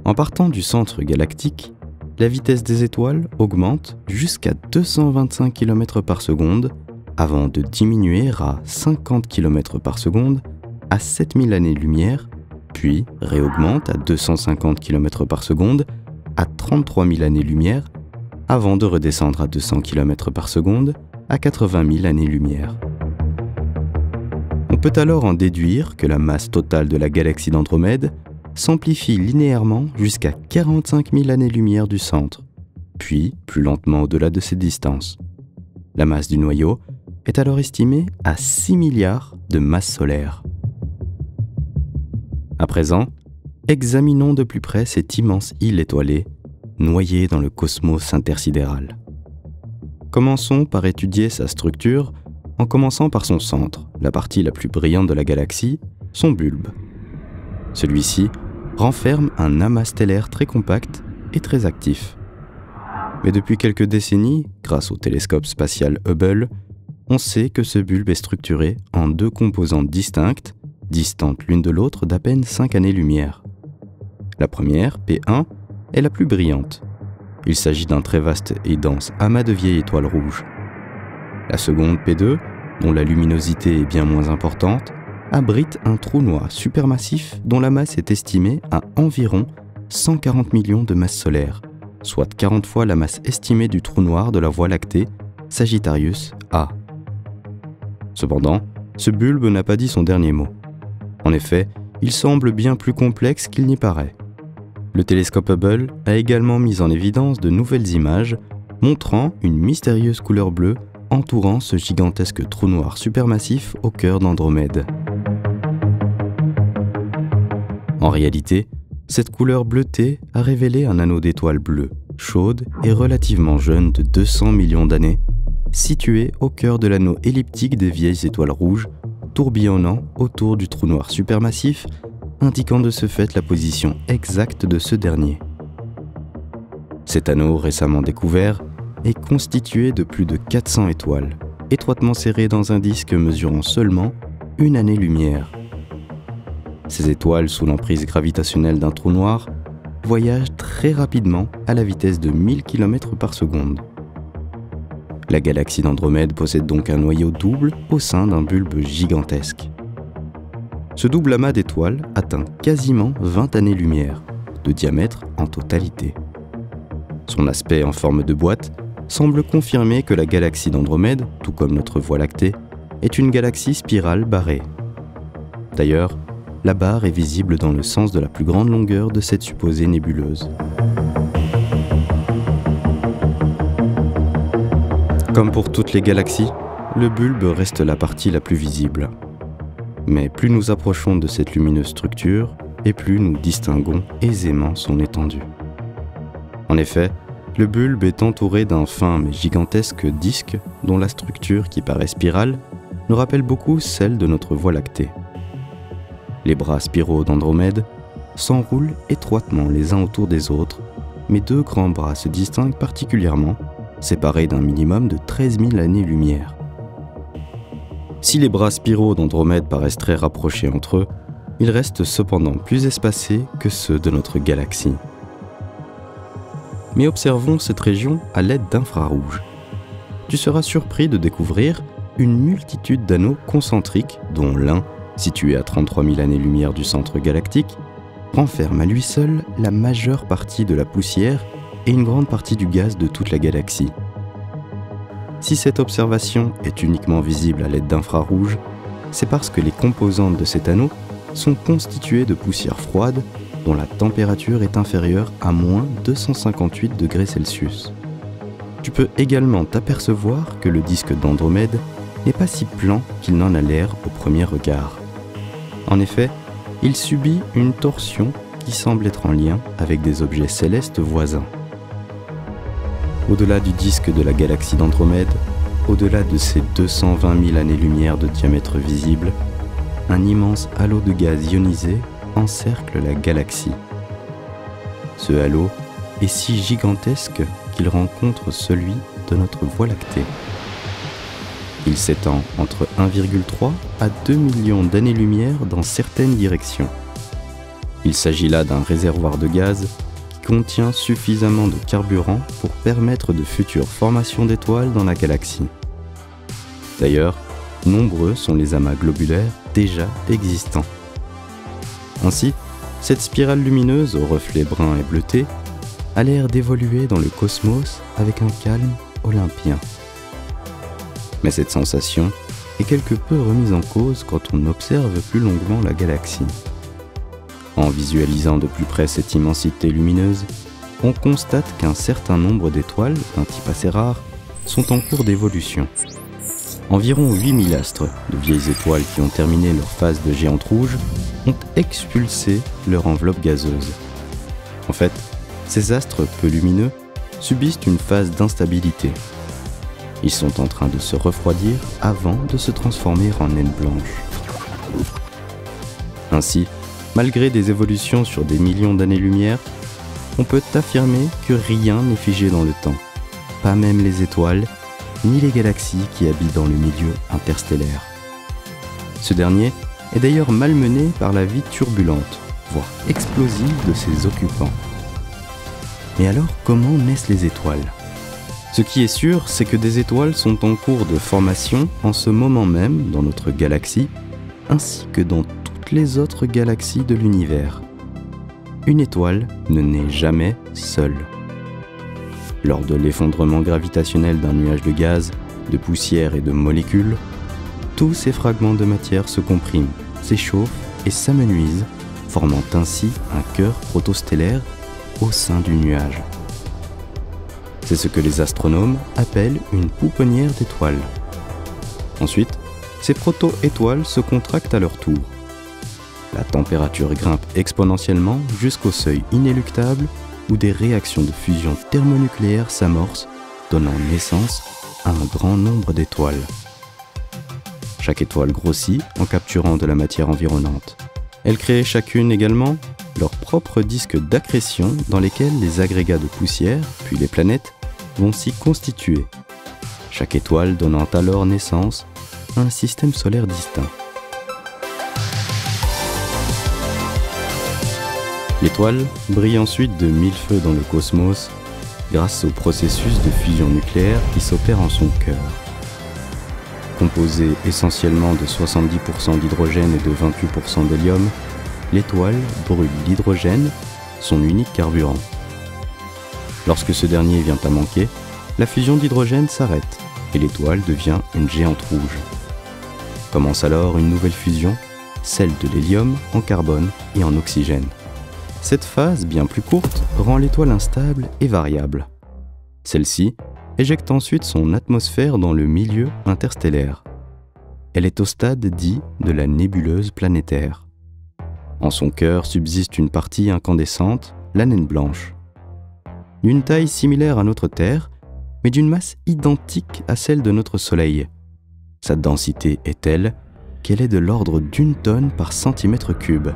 En partant du centre galactique, la vitesse des étoiles augmente jusqu'à 225 km par seconde avant de diminuer à 50 km par seconde à 7000 années-lumière, puis réaugmente à 250 km par seconde à 33 000 années-lumière avant de redescendre à 200 km par seconde à 80 000 années-lumière. On peut alors en déduire que la masse totale de la galaxie d'Andromède s'amplifie linéairement jusqu'à 45 000 années-lumière du centre, puis plus lentement au-delà de ces distances. La masse du noyau est alors estimée à 6 milliards de masses solaires. À présent, examinons de plus près cette immense île étoilée, noyée dans le cosmos intersidéral. Commençons par étudier sa structure en commençant par son centre, la partie la plus brillante de la galaxie, son bulbe. Celui-ci renferme un amas stellaire très compact et très actif. Mais depuis quelques décennies, grâce au télescope spatial Hubble, on sait que ce bulbe est structuré en 2 composantes distinctes, distantes l'une de l'autre d'à peine 5 années-lumière. La première, P1, est la plus brillante. Il s'agit d'un très vaste et dense amas de vieilles étoiles rouges. La seconde, P2, dont la luminosité est bien moins importante, abrite un trou noir supermassif dont la masse est estimée à environ 140 millions de masses solaires, soit 40 fois la masse estimée du trou noir de la Voie lactée, Sagittarius A. Cependant, ce bulbe n'a pas dit son dernier mot. En effet, il semble bien plus complexe qu'il n'y paraît. Le télescope Hubble a également mis en évidence de nouvelles images montrant une mystérieuse couleur bleue entourant ce gigantesque trou noir supermassif au cœur d'Andromède. En réalité, cette couleur bleutée a révélé un anneau d'étoiles bleues, chaude et relativement jeune de 200 millions d'années, situé au cœur de l'anneau elliptique des vieilles étoiles rouges, tourbillonnant autour du trou noir supermassif, indiquant de ce fait la position exacte de ce dernier. Cet anneau récemment découvert est constitué de plus de 400 étoiles, étroitement serrées dans un disque mesurant seulement 1 année-lumière. Ces étoiles, sous l'emprise gravitationnelle d'un trou noir, voyagent très rapidement à la vitesse de 1000 km par seconde. La galaxie d'Andromède possède donc un noyau double au sein d'un bulbe gigantesque. Ce double amas d'étoiles atteint quasiment 20 années-lumière de diamètre en totalité. Son aspect en forme de boîte semble confirmer que la galaxie d'Andromède, tout comme notre Voie lactée, est une galaxie spirale barrée. D'ailleurs, la barre est visible dans le sens de la plus grande longueur de cette supposée nébuleuse. Comme pour toutes les galaxies, le bulbe reste la partie la plus visible. Mais plus nous approchons de cette lumineuse structure, et plus nous distinguons aisément son étendue. En effet, le bulbe est entouré d'un fin mais gigantesque disque dont la structure, qui paraît spirale, nous rappelle beaucoup celle de notre Voie lactée. Les bras spiraux d'Andromède s'enroulent étroitement les uns autour des autres, mais 2 grands bras se distinguent particulièrement séparés d'un minimum de 13 000 années-lumière. Si les bras spiraux d'Andromède paraissent très rapprochés entre eux, ils restent cependant plus espacés que ceux de notre galaxie. Mais observons cette région à l'aide d'infrarouges. Tu seras surpris de découvrir une multitude d'anneaux concentriques, dont l'un, situé à 33 000 années-lumière du centre galactique, renferme à lui seul la majeure partie de la poussière et une grande partie du gaz de toute la galaxie. Si cette observation est uniquement visible à l'aide d'infrarouges, c'est parce que les composantes de cet anneau sont constituées de poussière froide dont la température est inférieure à moins 258 degrés Celsius. Tu peux également t'apercevoir que le disque d'Andromède n'est pas si plan qu'il n'en a l'air au premier regard. En effet, il subit une torsion qui semble être en lien avec des objets célestes voisins. Au-delà du disque de la galaxie d'Andromède, au-delà de ses 220 000 années-lumière de diamètre visible, un immense halo de gaz ionisé encercle la galaxie. Ce halo est si gigantesque qu'il rencontre celui de notre Voie lactée. Il s'étend entre 1,3 à 2 millions d'années-lumière dans certaines directions. Il s'agit là d'un réservoir de gaz qui contient suffisamment de carburant pour permettre de futures formations d'étoiles dans la galaxie. D'ailleurs, nombreux sont les amas globulaires déjà existants. Ainsi, cette spirale lumineuse aux reflets bruns et bleutés a l'air d'évoluer dans le cosmos avec un calme olympien. Mais cette sensation est quelque peu remise en cause quand on observe plus longuement la galaxie. En visualisant de plus près cette immensité lumineuse, on constate qu'un certain nombre d'étoiles, d'un type assez rare, sont en cours d'évolution. Environ 8000 astres, de vieilles étoiles qui ont terminé leur phase de géante rouge, ont expulsé leur enveloppe gazeuse. En fait, ces astres peu lumineux subissent une phase d'instabilité. Ils sont en train de se refroidir avant de se transformer en naines blanches. Ainsi, malgré des évolutions sur des millions d'années-lumière, on peut affirmer que rien n'est figé dans le temps, pas même les étoiles, ni les galaxies qui habitent dans le milieu interstellaire. Ce dernier est d'ailleurs malmené par la vie turbulente, voire explosive de ses occupants. Mais alors, comment naissent les étoiles ? Ce qui est sûr, c'est que des étoiles sont en cours de formation en ce moment même dans notre galaxie, ainsi que dans toutes les autres galaxies de l'univers. Une étoile ne naît jamais seule. Lors de l'effondrement gravitationnel d'un nuage de gaz, de poussière et de molécules, tous ces fragments de matière se compriment, s'échauffent et s'amenuisent, formant ainsi un cœur protostellaire au sein du nuage. C'est ce que les astronomes appellent une pouponnière d'étoiles. Ensuite, ces proto-étoiles se contractent à leur tour. La température grimpe exponentiellement jusqu'au seuil inéluctable où des réactions de fusion thermonucléaire s'amorcent, donnant naissance à un grand nombre d'étoiles. Chaque étoile grossit en capturant de la matière environnante. Elles créent chacune également leur propre disque d'accrétion dans lesquels les agrégats de poussière, puis les planètes, vont s'y constituer, chaque étoile donnant alors naissance à un système solaire distinct. L'étoile brille ensuite de mille feux dans le cosmos grâce au processus de fusion nucléaire qui s'opère en son cœur. Composée essentiellement de 70% d'hydrogène et de 28% d'hélium, l'étoile brûle l'hydrogène, son unique carburant. Lorsque ce dernier vient à manquer, la fusion d'hydrogène s'arrête et l'étoile devient une géante rouge. Commence alors une nouvelle fusion, celle de l'hélium en carbone et en oxygène. Cette phase, bien plus courte, rend l'étoile instable et variable. Celle-ci éjecte ensuite son atmosphère dans le milieu interstellaire. Elle est au stade dit de la nébuleuse planétaire. En son cœur subsiste une partie incandescente, la naine blanche. D'une taille similaire à notre Terre, mais d'une masse identique à celle de notre Soleil. Sa densité est telle qu'elle est de l'ordre d'1 tonne par centimètre cube.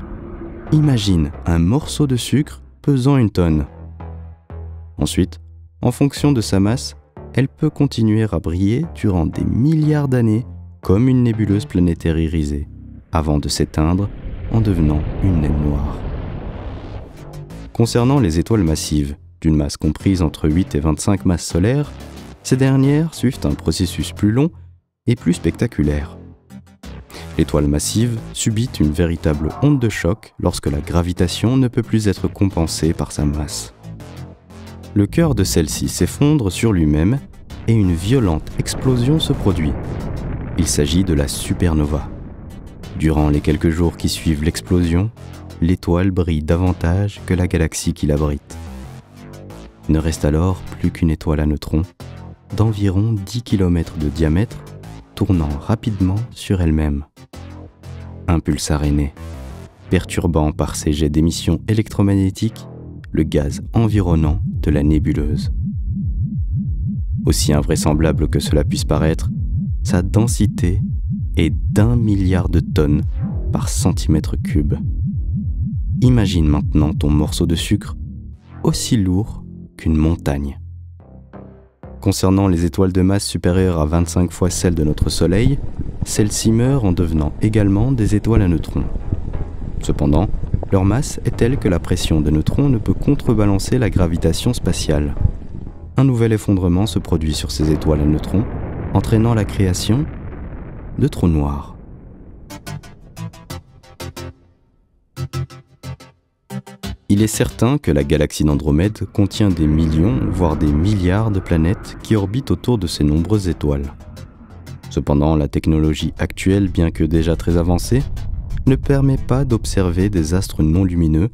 Imagine un morceau de sucre pesant 1 tonne. Ensuite, en fonction de sa masse, elle peut continuer à briller durant des milliards d'années comme une nébuleuse planétaire irisée, avant de s'éteindre en devenant une naine noire. Concernant les étoiles massives, d'une masse comprise entre 8 et 25 masses solaires, ces dernières suivent un processus plus long et plus spectaculaire. L'étoile massive subit une véritable onde de choc lorsque la gravitation ne peut plus être compensée par sa masse. Le cœur de celle-ci s'effondre sur lui-même et une violente explosion se produit. Il s'agit de la supernova. Durant les quelques jours qui suivent l'explosion, l'étoile brille davantage que la galaxie qui l'abrite. Ne reste alors plus qu'une étoile à neutrons d'environ 10 km de diamètre, tournant rapidement sur elle-même. Un pulsar est né, perturbant par ses jets d'émissions électromagnétiques le gaz environnant de la nébuleuse. Aussi invraisemblable que cela puisse paraître, sa densité est d'1 milliard de tonnes par centimètre cube. Imagine maintenant ton morceau de sucre aussi lourd qu'une montagne. Concernant les étoiles de masse supérieure à 25 fois celle de notre Soleil, celles-ci meurent en devenant également des étoiles à neutrons. Cependant, leur masse est telle que la pression des neutrons ne peut contrebalancer la gravitation spatiale. Un nouvel effondrement se produit sur ces étoiles à neutrons, entraînant la création de trous noirs. Il est certain que la galaxie d'Andromède contient des millions, voire des milliards de planètes qui orbitent autour de ces nombreuses étoiles. Cependant, la technologie actuelle, bien que déjà très avancée, ne permet pas d'observer des astres non lumineux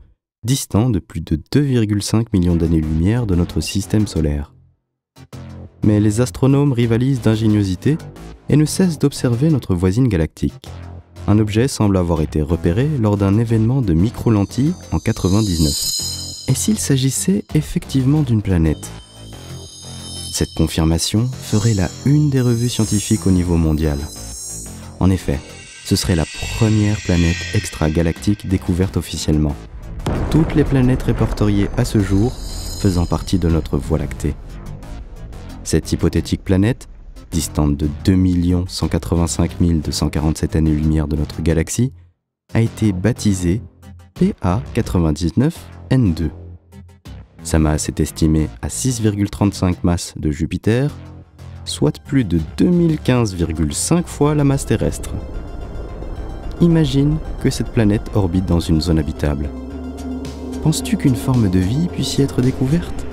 distants de plus de 2,5 millions d'années-lumière de notre système solaire. Mais les astronomes rivalisent d'ingéniosité et ne cessent d'observer notre voisine galactique. Un objet semble avoir été repéré lors d'un événement de micro-lentilles en 1999. Et s'il s'agissait effectivement d'une planète ? Cette confirmation ferait la une des revues scientifiques au niveau mondial. En effet, ce serait la première planète extragalactique découverte officiellement. Toutes les planètes répertoriées à ce jour faisant partie de notre Voie lactée. Cette hypothétique planète, distante de 2 185 247 années-lumière de notre galaxie, a été baptisée PA99N2. Sa masse est estimée à 6,35 masses de Jupiter, soit plus de 2015,5 fois la masse terrestre. Imagine que cette planète orbite dans une zone habitable. Penses-tu qu'une forme de vie puisse y être découverte ?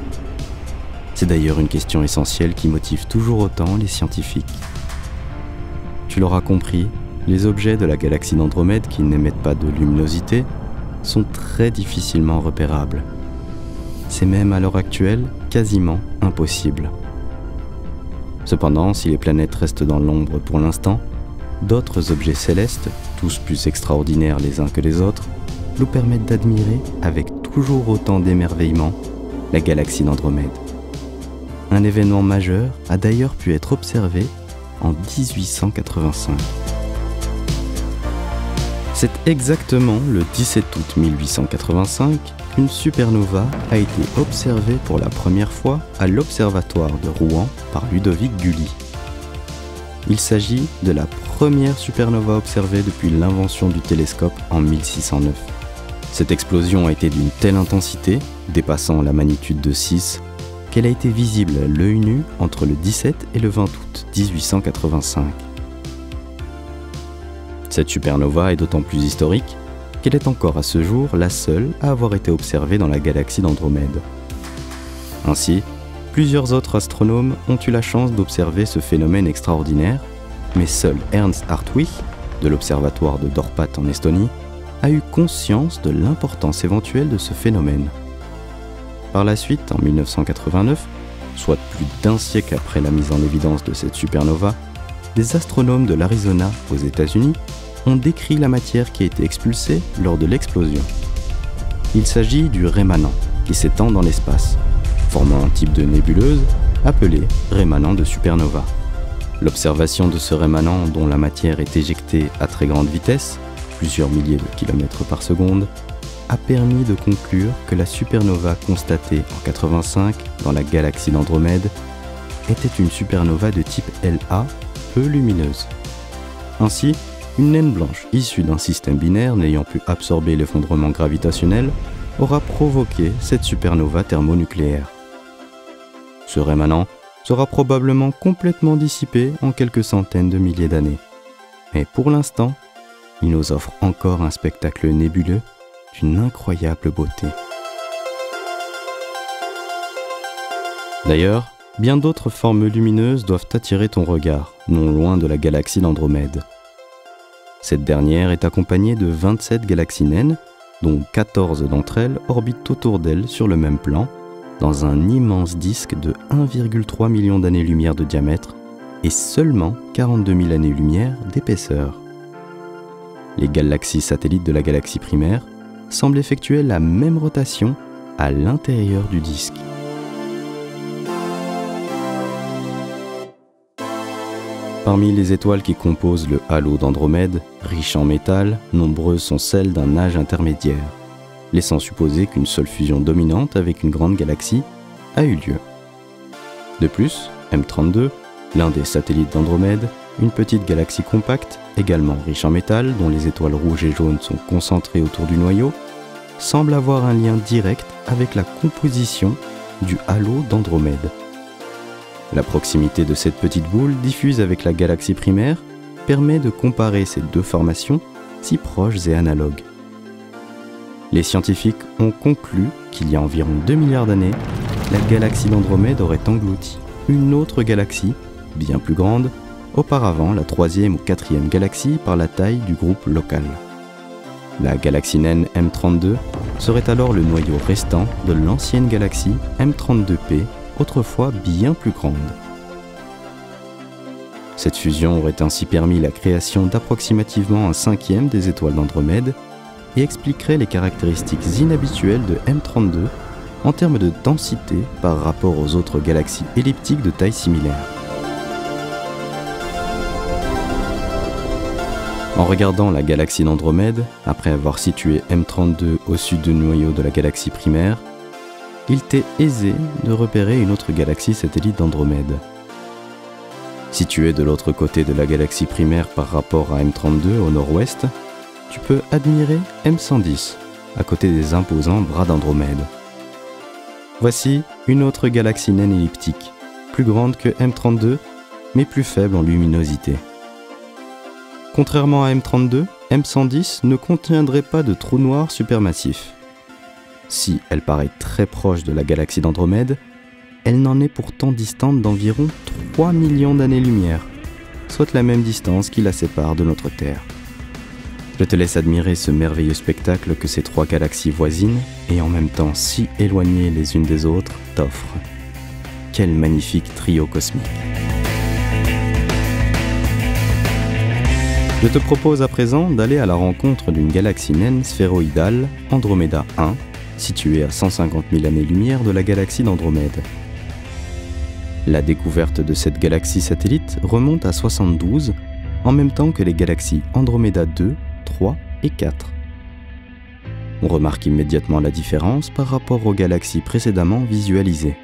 C'est d'ailleurs une question essentielle qui motive toujours autant les scientifiques. Tu l'auras compris, les objets de la galaxie d'Andromède qui n'émettent pas de luminosité sont très difficilement repérables. C'est même à l'heure actuelle quasiment impossible. Cependant, si les planètes restent dans l'ombre pour l'instant, d'autres objets célestes, tous plus extraordinaires les uns que les autres, nous permettent d'admirer avec toujours autant d'émerveillement la galaxie d'Andromède. Un événement majeur a d'ailleurs pu être observé en 1885. C'est exactement le 17 août 1885 qu'une supernova a été observée pour la première fois à l'observatoire de Rouen par Ludovic Gully. Il s'agit de la première supernova observée depuis l'invention du télescope en 1609. Cette explosion a été d'une telle intensité, dépassant la magnitude de 6, qu'elle a été visible à l'œil nu entre le 17 et le 20 août 1885. Cette supernova est d'autant plus historique qu'elle est encore à ce jour la seule à avoir été observée dans la galaxie d'Andromède. Ainsi, plusieurs autres astronomes ont eu la chance d'observer ce phénomène extraordinaire, mais seul Ernst Hartwig, de l'observatoire de Dorpat en Estonie, a eu conscience de l'importance éventuelle de ce phénomène. Par la suite, en 1989, soit plus d'1 siècle après la mise en évidence de cette supernova, des astronomes de l'Arizona aux États-Unis ont décrit la matière qui a été expulsée lors de l'explosion. Il s'agit du rémanent qui s'étend dans l'espace, formant un type de nébuleuse appelé rémanent de supernova. L'observation de ce rémanent dont la matière est éjectée à très grande vitesse, plusieurs milliers de kilomètres par seconde, a permis de conclure que la supernova constatée en 85 dans la galaxie d'Andromède était une supernova de type LA, peu lumineuse. Ainsi, une naine blanche issue d'un système binaire n'ayant pu absorber l'effondrement gravitationnel aura provoqué cette supernova thermonucléaire. Ce rémanent sera probablement complètement dissipé en quelques centaines de milliers d'années. Mais pour l'instant, il nous offre encore un spectacle nébuleux d'une incroyable beauté. D'ailleurs, bien d'autres formes lumineuses doivent attirer ton regard, non loin de la galaxie d'Andromède. Cette dernière est accompagnée de 27 galaxies naines, dont 14 d'entre elles orbitent autour d'elle sur le même plan, dans un immense disque de 1,3 million d'années-lumière de diamètre et seulement 42 000 années-lumière d'épaisseur. Les galaxies satellites de la galaxie primaire semblent effectuer la même rotation à l'intérieur du disque. Parmi les étoiles qui composent le halo d'Andromède, riche en métal, nombreuses sont celles d'un âge intermédiaire, laissant supposer qu'une seule fusion dominante avec une grande galaxie a eu lieu. De plus, M32, l'un des satellites d'Andromède, une petite galaxie compacte, également riche en métal, dont les étoiles rouges et jaunes sont concentrées autour du noyau, semble avoir un lien direct avec la composition du halo d'Andromède. La proximité de cette petite boule diffuse avec la galaxie primaire permet de comparer ces deux formations si proches et analogues. Les scientifiques ont conclu qu'il y a environ 2 milliards d'années, la galaxie d'Andromède aurait englouti une autre galaxie, bien plus grande, auparavant la 3e ou 4e galaxie par la taille du groupe local. La galaxie naine M32 serait alors le noyau restant de l'ancienne galaxie M32P, autrefois bien plus grande. Cette fusion aurait ainsi permis la création d'approximativement un 5e des étoiles d'Andromède et expliquerait les caractéristiques inhabituelles de M32 en termes de densité par rapport aux autres galaxies elliptiques de taille similaire. En regardant la galaxie d'Andromède, après avoir situé M32 au sud du noyau de la galaxie primaire, il t'est aisé de repérer une autre galaxie satellite d'Andromède. Située de l'autre côté de la galaxie primaire par rapport à M32 au nord-ouest, tu peux admirer M110, à côté des imposants bras d'Andromède. Voici une autre galaxie naine elliptique, plus grande que M32, mais plus faible en luminosité. Contrairement à M32, M110 ne contiendrait pas de trou noir supermassif. Si elle paraît très proche de la galaxie d'Andromède, elle n'en est pourtant distante d'environ 3 millions d'années-lumière, soit la même distance qui la sépare de notre Terre. Je te laisse admirer ce merveilleux spectacle que ces trois galaxies voisines, et en même temps si éloignées les unes des autres, t'offrent. Quel magnifique trio cosmique! Je te propose à présent d'aller à la rencontre d'une galaxie naine sphéroïdale, Andromeda 1, située à 150 000 années-lumière de la galaxie d'Andromède. La découverte de cette galaxie satellite remonte à 72, en même temps que les galaxies Andromeda 2, 3 et 4. On remarque immédiatement la différence par rapport aux galaxies précédemment visualisées.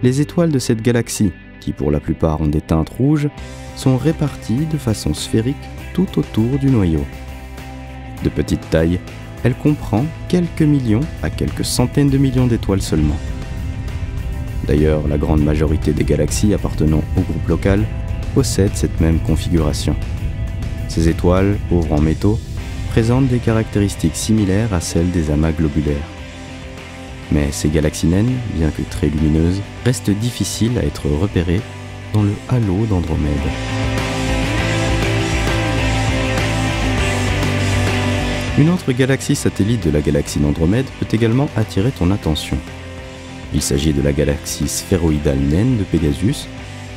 Les étoiles de cette galaxie, qui pour la plupart ont des teintes rouges, sont réparties de façon sphérique tout autour du noyau. De petite taille, elle comprend quelques millions à quelques centaines de millions d'étoiles seulement. D'ailleurs, la grande majorité des galaxies appartenant au groupe local possèdent cette même configuration. Ces étoiles, pauvres en métaux, présentent des caractéristiques similaires à celles des amas globulaires. Mais ces galaxies naines, bien que très lumineuses, restent difficiles à être repérées dans le halo d'Andromède. Une autre galaxie satellite de la galaxie d'Andromède peut également attirer ton attention. Il s'agit de la galaxie sphéroïdale naine de Pégasus,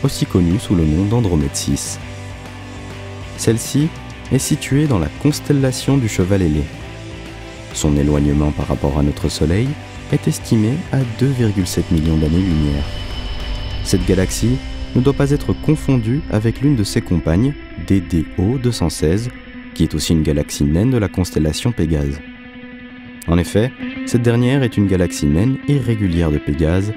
aussi connue sous le nom d'Andromède 6. Celle-ci est située dans la constellation du Cheval ailé. Son éloignement par rapport à notre Soleil est estimé à 2,7 millions d'années-lumière. Cette galaxie ne doit pas être confondue avec l'une de ses compagnes, DDO 216, qui est aussi une galaxie naine de la constellation Pégase. En effet, cette dernière est une galaxie naine irrégulière de Pégase,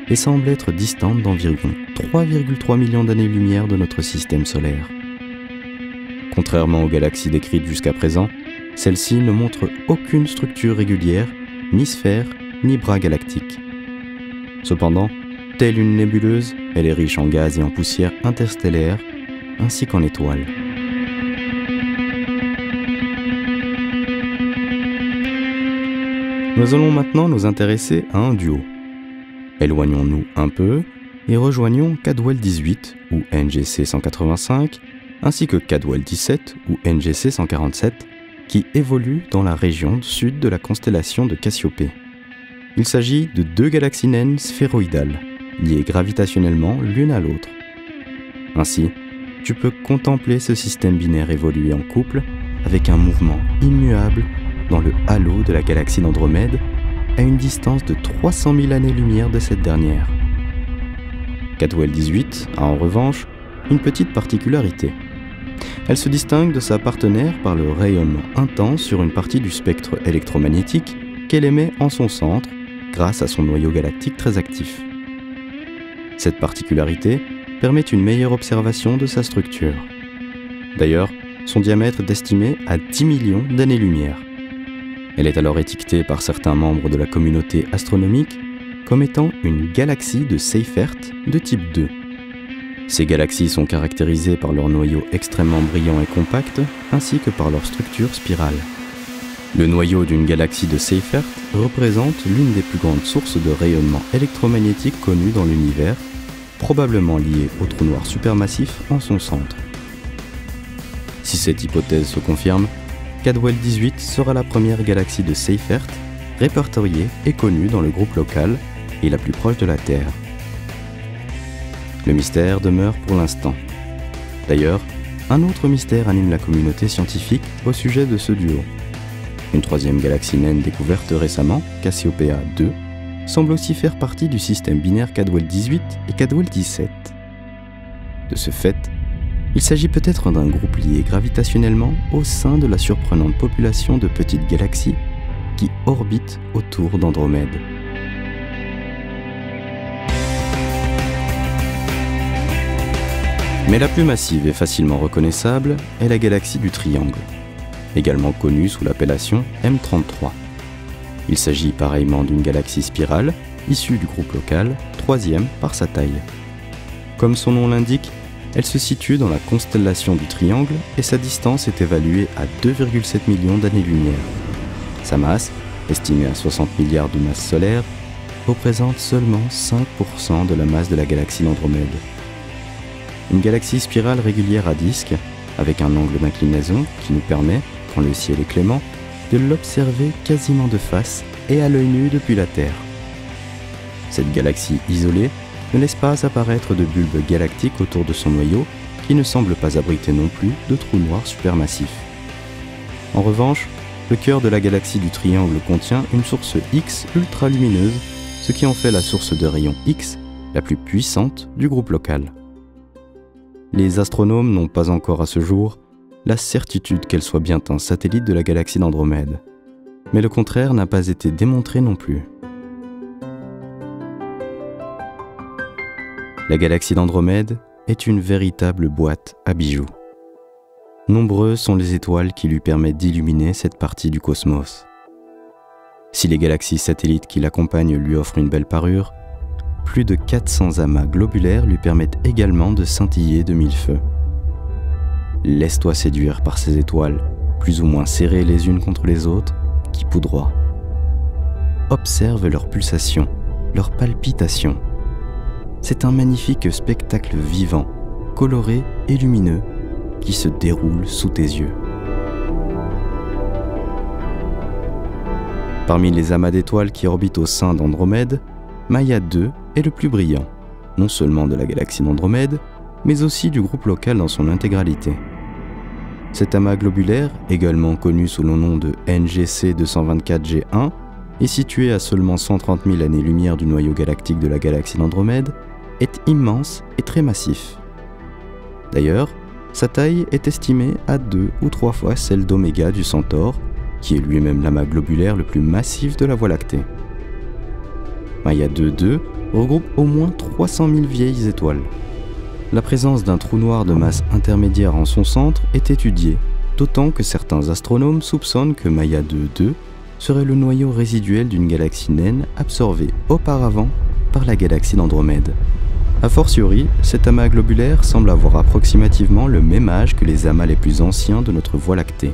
et semble être distante d'environ 3,3 millions d'années-lumière de notre système solaire. Contrairement aux galaxies décrites jusqu'à présent, celle-ci ne montre aucune structure régulière, ni sphère, ni bras galactique. Cependant, telle une nébuleuse, elle est riche en gaz et en poussière interstellaire, ainsi qu'en étoiles. Nous allons maintenant nous intéresser à un duo. Éloignons-nous un peu et rejoignons Cadwell 18 ou NGC 185, ainsi que Cadwell 17 ou NGC 147, qui évoluent dans la région sud de la constellation de Cassiopée. Il s'agit de deux galaxies naines sphéroïdales, liées gravitationnellement l'une à l'autre. Ainsi, tu peux contempler ce système binaire évoluer en couple avec un mouvement immuable dans le halo de la galaxie d'Andromède à une distance de 300 000 années-lumière de cette dernière. Cadwell 18 a en revanche une petite particularité. Elle se distingue de sa partenaire par le rayonnement intense sur une partie du spectre électromagnétique qu'elle émet en son centre grâce à son noyau galactique très actif. Cette particularité permet une meilleure observation de sa structure. D'ailleurs, son diamètre est estimé à 10 millions d'années-lumière. Elle est alors étiquetée par certains membres de la communauté astronomique comme étant une galaxie de Seyfert de type 2. Ces galaxies sont caractérisées par leur noyau extrêmement brillant et compact, ainsi que par leur structure spirale. Le noyau d'une galaxie de Seyfert représente l'une des plus grandes sources de rayonnement électromagnétique connues dans l'univers, probablement liée au trou noir supermassif en son centre. Si cette hypothèse se confirme, Cadwell 18 sera la première galaxie de Seyfert répertoriée et connue dans le groupe local et la plus proche de la Terre. Le mystère demeure pour l'instant. D'ailleurs, un autre mystère anime la communauté scientifique au sujet de ce duo. Une troisième galaxie naine découverte récemment, Cassiopeia 2, semble aussi faire partie du système binaire Cadwell 18 et Cadwell 17. De ce fait, il s'agit peut-être d'un groupe lié gravitationnellement au sein de la surprenante population de petites galaxies qui orbitent autour d'Andromède. Mais la plus massive et facilement reconnaissable est la galaxie du Triangle, également connue sous l'appellation M33. Il s'agit pareillement d'une galaxie spirale, issue du groupe local, troisième par sa taille. Comme son nom l'indique, elle se situe dans la constellation du Triangle et sa distance est évaluée à 2,7 millions d'années-lumière. Sa masse, estimée à 60 milliards de masses solaires, représente seulement 5% de la masse de la galaxie d'Andromède. Une galaxie spirale régulière à disque, avec un angle d'inclinaison qui nous permet, quand le ciel est clément, de l'observer quasiment de face et à l'œil nu depuis la Terre. Cette galaxie isolée ne laisse pas apparaître de bulbes galactiques autour de son noyau, qui ne semble pas abriter non plus de trous noirs supermassifs. En revanche, le cœur de la galaxie du Triangle contient une source X ultralumineuse, ce qui en fait la source de rayons X la plus puissante du groupe local. Les astronomes n'ont pas encore à ce jour la certitude qu'elle soit bien un satellite de la galaxie d'Andromède, mais le contraire n'a pas été démontré non plus. La galaxie d'Andromède est une véritable boîte à bijoux. Nombreuses sont les étoiles qui lui permettent d'illuminer cette partie du cosmos. Si les galaxies satellites qui l'accompagnent lui offrent une belle parure, plus de 400 amas globulaires lui permettent également de scintiller de mille feux. Laisse-toi séduire par ces étoiles, plus ou moins serrées les unes contre les autres, qui poudroient. Observe leurs pulsations, leurs palpitations. C'est un magnifique spectacle vivant, coloré et lumineux, qui se déroule sous tes yeux. Parmi les amas d'étoiles qui orbitent au sein d'Andromède, Maia 2 est le plus brillant, non seulement de la galaxie d'Andromède, mais aussi du groupe local dans son intégralité. Cet amas globulaire, également connu sous le nom de NGC 224G1, est situé à seulement 130 000 années-lumière du noyau galactique de la galaxie d'Andromède, est immense et très massif. D'ailleurs, sa taille est estimée à 2 ou 3 fois celle d'Oméga du Centaure, qui est lui-même l'amas globulaire le plus massif de la Voie lactée. Maia 2.2 regroupe au moins 300 000 vieilles étoiles. La présence d'un trou noir de masse intermédiaire en son centre est étudiée, d'autant que certains astronomes soupçonnent que Maya 2.2 serait le noyau résiduel d'une galaxie naine absorbée auparavant par la galaxie d'Andromède. A fortiori, cet amas globulaire semble avoir approximativement le même âge que les amas les plus anciens de notre Voie lactée.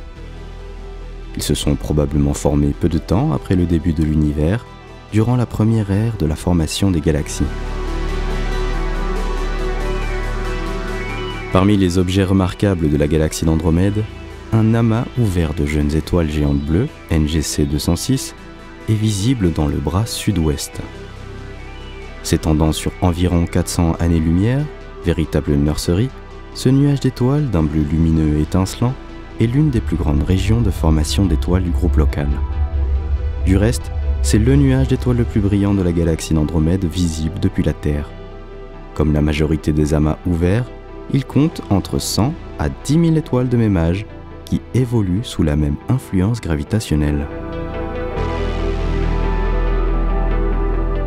Ils se sont probablement formés peu de temps après le début de l'univers, durant la première ère de la formation des galaxies. Parmi les objets remarquables de la galaxie d'Andromède, un amas ouvert de jeunes étoiles géantes bleues, NGC 206, est visible dans le bras sud-ouest. S'étendant sur environ 400 années-lumière, véritable nurserie, ce nuage d'étoiles d'un bleu lumineux et étincelant est l'une des plus grandes régions de formation d'étoiles du groupe local. Du reste, c'est le nuage d'étoiles le plus brillant de la galaxie d'Andromède visible depuis la Terre. Comme la majorité des amas ouverts, il compte entre 100 à 10 000 étoiles de même âge qui évoluent sous la même influence gravitationnelle.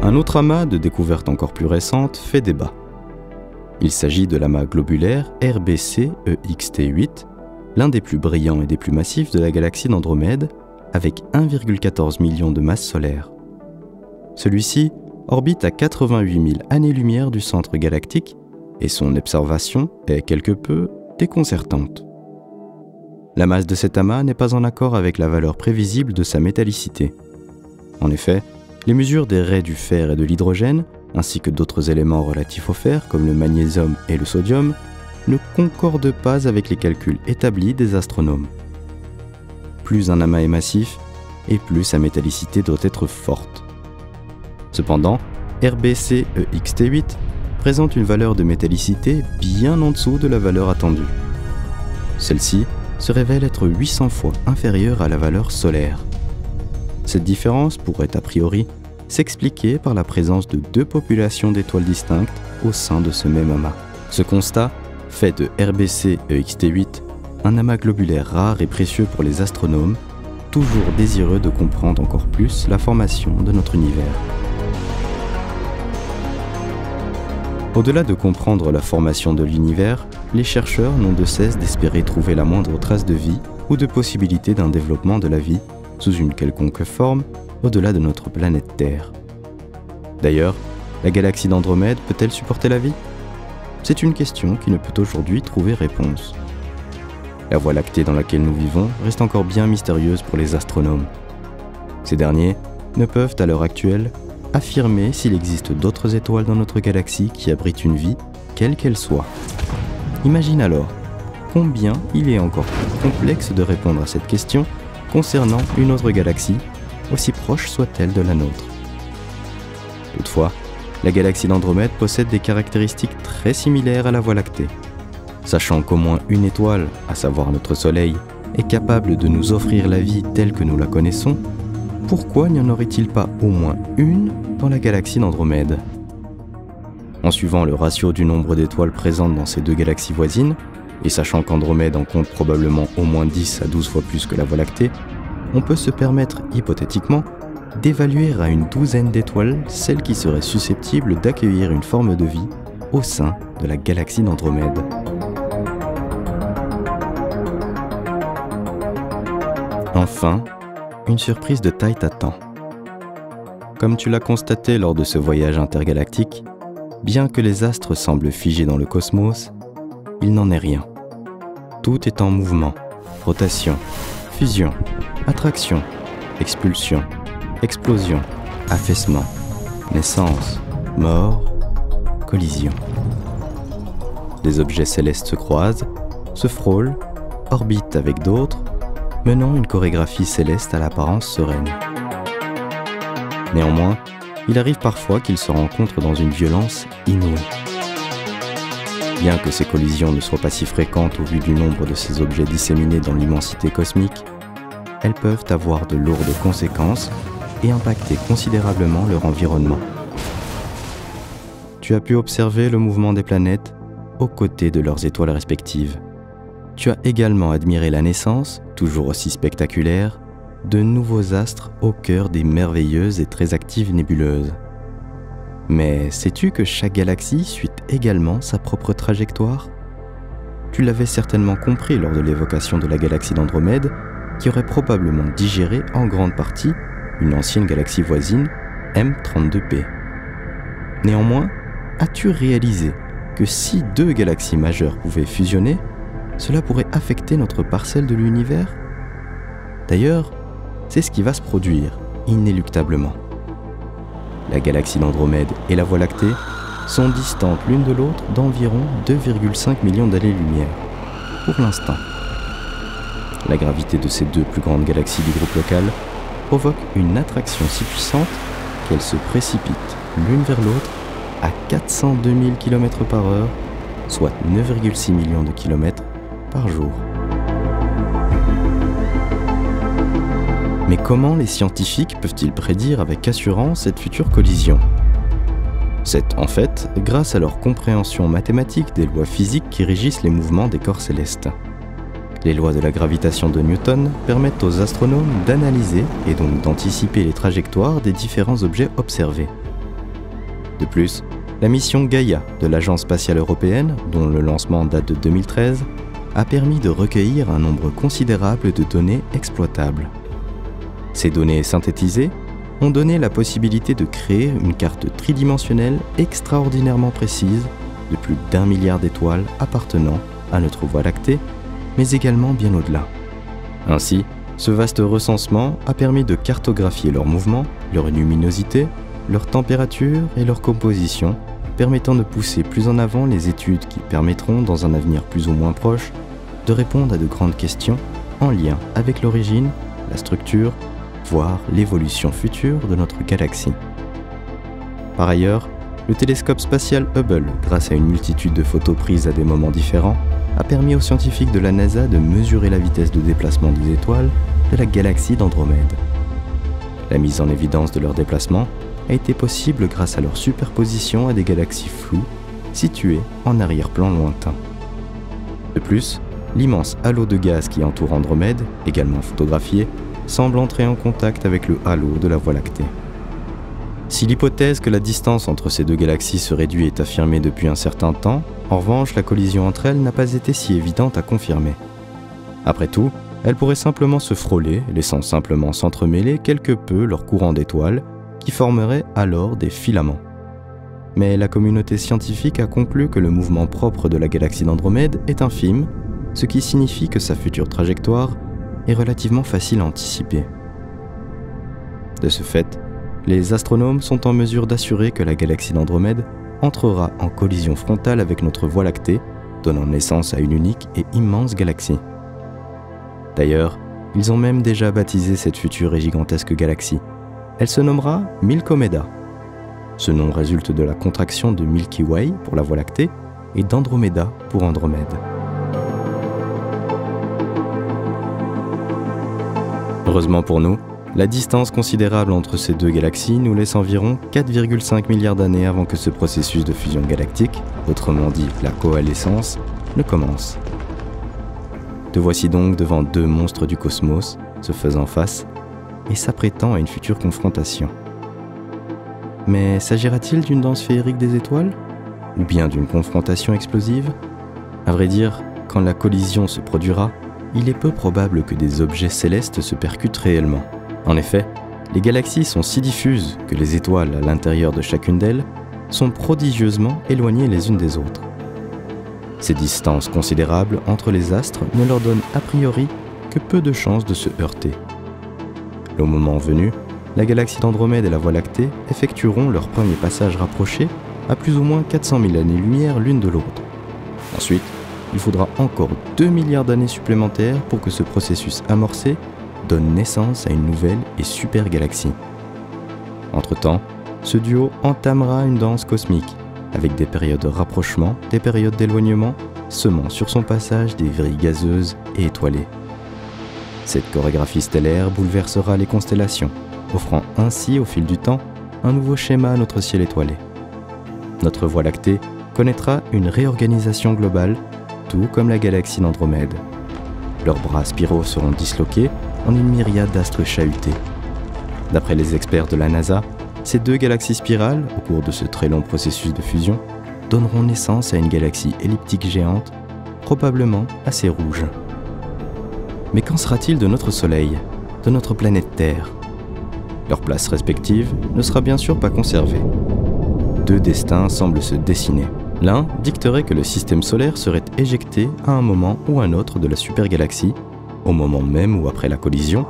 Un autre amas de découverte encore plus récente fait débat. Il s'agit de l'amas globulaire RBC-EXT8, l'un des plus brillants et des plus massifs de la galaxie d'Andromède, avec 1,14 million de masses solaires. Celui-ci orbite à 88 000 années-lumière du centre galactique et son observation est quelque peu déconcertante. La masse de cet amas n'est pas en accord avec la valeur prévisible de sa métallicité. En effet, les mesures des raies du fer et de l'hydrogène, ainsi que d'autres éléments relatifs au fer comme le magnésium et le sodium, ne concordent pas avec les calculs établis des astronomes. Plus un amas est massif, et plus sa métallicité doit être forte. Cependant, RBC-EXT8 présente une valeur de métallicité bien en dessous de la valeur attendue. Celle-ci se révèle être 800 fois inférieure à la valeur solaire. Cette différence pourrait a priori s'expliquer par la présence de deux populations d'étoiles distinctes au sein de ce même amas. Ce constat fait de RBC-EXT8 un amas globulaire rare et précieux pour les astronomes, toujours désireux de comprendre encore plus la formation de notre univers. Au-delà de comprendre la formation de l'univers, les chercheurs n'ont de cesse d'espérer trouver la moindre trace de vie ou de possibilité d'un développement de la vie sous une quelconque forme au-delà de notre planète Terre. D'ailleurs, la galaxie d'Andromède peut-elle supporter la vie ? C'est une question qui ne peut aujourd'hui trouver réponse. La Voie lactée dans laquelle nous vivons reste encore bien mystérieuse pour les astronomes. Ces derniers ne peuvent à l'heure actuelle affirmer s'il existe d'autres étoiles dans notre galaxie qui abritent une vie, quelle qu'elle soit. Imagine alors combien il est encore plus complexe de répondre à cette question concernant une autre galaxie, aussi proche soit-elle de la nôtre. Toutefois, la galaxie d'Andromède possède des caractéristiques très similaires à la Voie lactée. Sachant qu'au moins une étoile, à savoir notre Soleil, est capable de nous offrir la vie telle que nous la connaissons, pourquoi n'y en aurait-il pas au moins une dans la galaxie d'Andromède ? En suivant le ratio du nombre d'étoiles présentes dans ces deux galaxies voisines, et sachant qu'Andromède en compte probablement au moins 10 à 12 fois plus que la Voie lactée, on peut se permettre, hypothétiquement, d'évaluer à une douzaine d'étoiles celles qui seraient susceptibles d'accueillir une forme de vie au sein de la galaxie d'Andromède. Enfin, une surprise de taille t'attend. Comme tu l'as constaté lors de ce voyage intergalactique, bien que les astres semblent figés dans le cosmos, il n'en est rien. Tout est en mouvement, rotation, fusion, attraction, expulsion, explosion, affaissement, naissance, mort, collision. Des objets célestes se croisent, se frôlent, orbitent avec d'autres, menant une chorégraphie céleste à l'apparence sereine. Néanmoins, il arrive parfois qu'ils se rencontrent dans une violence inouïe. Bien que ces collisions ne soient pas si fréquentes au vu du nombre de ces objets disséminés dans l'immensité cosmique, elles peuvent avoir de lourdes conséquences et impacter considérablement leur environnement. Tu as pu observer le mouvement des planètes aux côtés de leurs étoiles respectives. Tu as également admiré la naissance, toujours aussi spectaculaire, de nouveaux astres au cœur des merveilleuses et très actives nébuleuses. Mais sais-tu que chaque galaxie suit également sa propre trajectoire ? Tu l'avais certainement compris lors de l'évocation de la galaxie d'Andromède, qui aurait probablement digéré en grande partie une ancienne galaxie voisine, M32P. Néanmoins, as-tu réalisé que si deux galaxies majeures pouvaient fusionner, cela pourrait affecter notre parcelle de l'univers ? D'ailleurs, c'est ce qui va se produire, inéluctablement. La galaxie d'Andromède et la Voie lactée sont distantes l'une de l'autre d'environ 2,5 millions d'années-lumière, pour l'instant. La gravité de ces deux plus grandes galaxies du groupe local provoque une attraction si puissante qu'elles se précipitent l'une vers l'autre à 402 000 km/h, soit 9,6 millions de kilomètres par jour. Mais comment les scientifiques peuvent-ils prédire avec assurance cette future collision ? C'est en fait grâce à leur compréhension mathématique des lois physiques qui régissent les mouvements des corps célestes. Les lois de la gravitation de Newton permettent aux astronomes d'analyser et donc d'anticiper les trajectoires des différents objets observés. De plus, la mission Gaïa de l'Agence spatiale européenne, dont le lancement date de 2013, a permis de recueillir un nombre considérable de données exploitables. Ces données synthétisées ont donné la possibilité de créer une carte tridimensionnelle extraordinairement précise de plus d'1 milliard d'étoiles appartenant à notre Voie lactée, mais également bien au-delà. Ainsi, ce vaste recensement a permis de cartographier leurs mouvements, leur luminosité, leur température et leur composition, permettant de pousser plus en avant les études qui permettront, dans un avenir plus ou moins proche, de répondre à de grandes questions en lien avec l'origine, la structure, voire l'évolution future de notre galaxie. Par ailleurs, le télescope spatial Hubble, grâce à une multitude de photos prises à des moments différents, a permis aux scientifiques de la NASA de mesurer la vitesse de déplacement des étoiles de la galaxie d'Andromède. La mise en évidence de leur déplacement a été possible grâce à leur superposition à des galaxies floues situées en arrière-plan lointain. De plus, l'immense halo de gaz qui entoure Andromède, également photographié, semble entrer en contact avec le halo de la Voie lactée. Si l'hypothèse que la distance entre ces deux galaxies se réduit est affirmée depuis un certain temps, en revanche, la collision entre elles n'a pas été si évidente à confirmer. Après tout, elles pourraient simplement se frôler, laissant simplement s'entremêler quelque peu leurs courants d'étoiles, qui formeraient alors des filaments. Mais la communauté scientifique a conclu que le mouvement propre de la galaxie d'Andromède est infime, ce qui signifie que sa future trajectoire est relativement facile à anticiper. De ce fait, les astronomes sont en mesure d'assurer que la galaxie d'Andromède entrera en collision frontale avec notre Voie lactée, donnant naissance à une unique et immense galaxie. D'ailleurs, ils ont même déjà baptisé cette future et gigantesque galaxie. Elle se nommera Milkomeda. Ce nom résulte de la contraction de Milky Way pour la Voie lactée et d'Andromeda pour Andromède. Heureusement pour nous, la distance considérable entre ces deux galaxies nous laisse environ 4,5 milliards d'années avant que ce processus de fusion galactique, autrement dit la coalescence, ne commence. Te voici donc devant deux monstres du cosmos, se faisant face et s'apprêtant à une future confrontation. Mais s'agira-t-il d'une danse féerique des étoiles ? Ou bien d'une confrontation explosive ? À vrai dire, quand la collision se produira, il est peu probable que des objets célestes se percutent réellement. En effet, les galaxies sont si diffuses que les étoiles à l'intérieur de chacune d'elles sont prodigieusement éloignées les unes des autres. Ces distances considérables entre les astres ne leur donnent a priori que peu de chances de se heurter. Le moment venu, la galaxie d'Andromède et la Voie lactée effectueront leur premier passage rapproché à plus ou moins 400 000 années-lumière l'une de l'autre. Ensuite, il faudra encore 2 milliards d'années supplémentaires pour que ce processus amorcé donne naissance à une nouvelle et super galaxie. Entre-temps, ce duo entamera une danse cosmique, avec des périodes de rapprochement, des périodes d'éloignement, semant sur son passage des vrilles gazeuses et étoilées. Cette chorégraphie stellaire bouleversera les constellations, offrant ainsi au fil du temps un nouveau schéma à notre ciel étoilé. Notre Voie lactée connaîtra une réorganisation globale, tout comme la galaxie d'Andromède. Leurs bras spiraux seront disloqués en une myriade d'astres chahutés. D'après les experts de la NASA, Ces deux galaxies spirales, au cours de ce très long processus de fusion, donneront naissance à une galaxie elliptique géante, probablement assez rouge. Mais qu'en sera-t-il de notre Soleil, de notre planète Terre ? Leur place respective ne sera bien sûr pas conservée. Deux destins semblent se dessiner. L'un dicterait que le système solaire serait éjecté à un moment ou un autre de la supergalaxie, au moment même ou après la collision,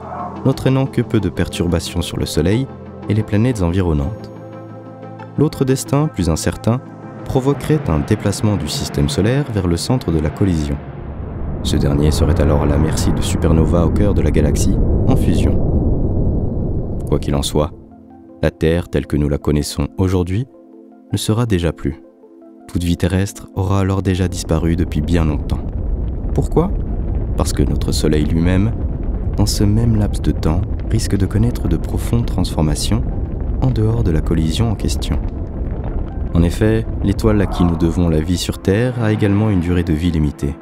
n'entraînant que peu de perturbations sur le Soleil et les planètes environnantes. L'autre destin, plus incertain, provoquerait un déplacement du système solaire vers le centre de la collision. Ce dernier serait alors à la merci de supernovas au cœur de la galaxie, en fusion. Quoi qu'il en soit, la Terre telle que nous la connaissons aujourd'hui ne sera déjà plus. Toute vie terrestre aura alors déjà disparu depuis bien longtemps. Pourquoi ? Parce que notre Soleil lui-même, dans ce même laps de temps, risque de connaître de profondes transformations en dehors de la collision en question. En effet, l'étoile à qui nous devons la vie sur Terre a également une durée de vie limitée.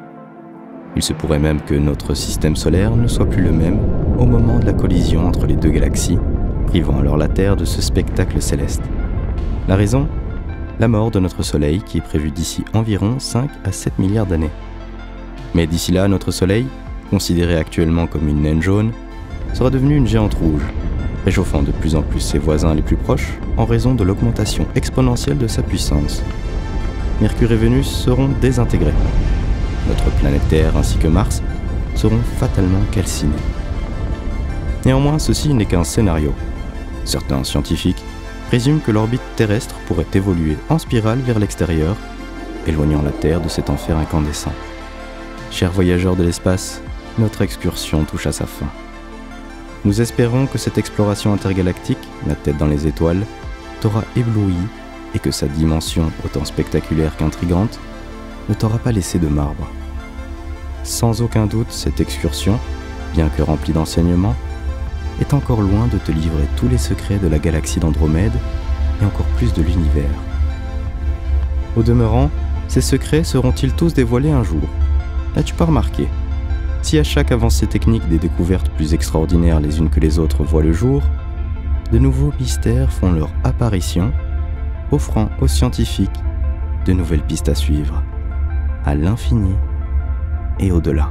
Il se pourrait même que notre système solaire ne soit plus le même au moment de la collision entre les deux galaxies, privant alors la Terre de ce spectacle céleste. La raison ? La mort de notre Soleil qui est prévue d'ici environ 5 à 7 milliards d'années. Mais d'ici là, notre Soleil, considéré actuellement comme une naine jaune, sera devenu une géante rouge, réchauffant de plus en plus ses voisins les plus proches en raison de l'augmentation exponentielle de sa puissance. Mercure et Vénus seront désintégrés. Notre planète Terre ainsi que Mars seront fatalement calcinés. Néanmoins, ceci n'est qu'un scénario. Certains scientifiques présument que l'orbite terrestre pourrait évoluer en spirale vers l'extérieur, éloignant la Terre de cet enfer incandescent. Chers voyageurs de l'espace, notre excursion touche à sa fin. Nous espérons que cette exploration intergalactique, la tête dans les étoiles, t'aura ébloui et que sa dimension, autant spectaculaire qu'intrigante, ne t'aura pas laissé de marbre. Sans aucun doute, cette excursion, bien que remplie d'enseignements, est encore loin de te livrer tous les secrets de la galaxie d'Andromède et encore plus de l'univers. Au demeurant, ces secrets seront-ils tous dévoilés un jour ? N'as-tu pas remarqué ? Si à chaque avancée technique des découvertes plus extraordinaires les unes que les autres voient le jour, de nouveaux mystères font leur apparition, offrant aux scientifiques de nouvelles pistes à suivre, à l'infini et au-delà.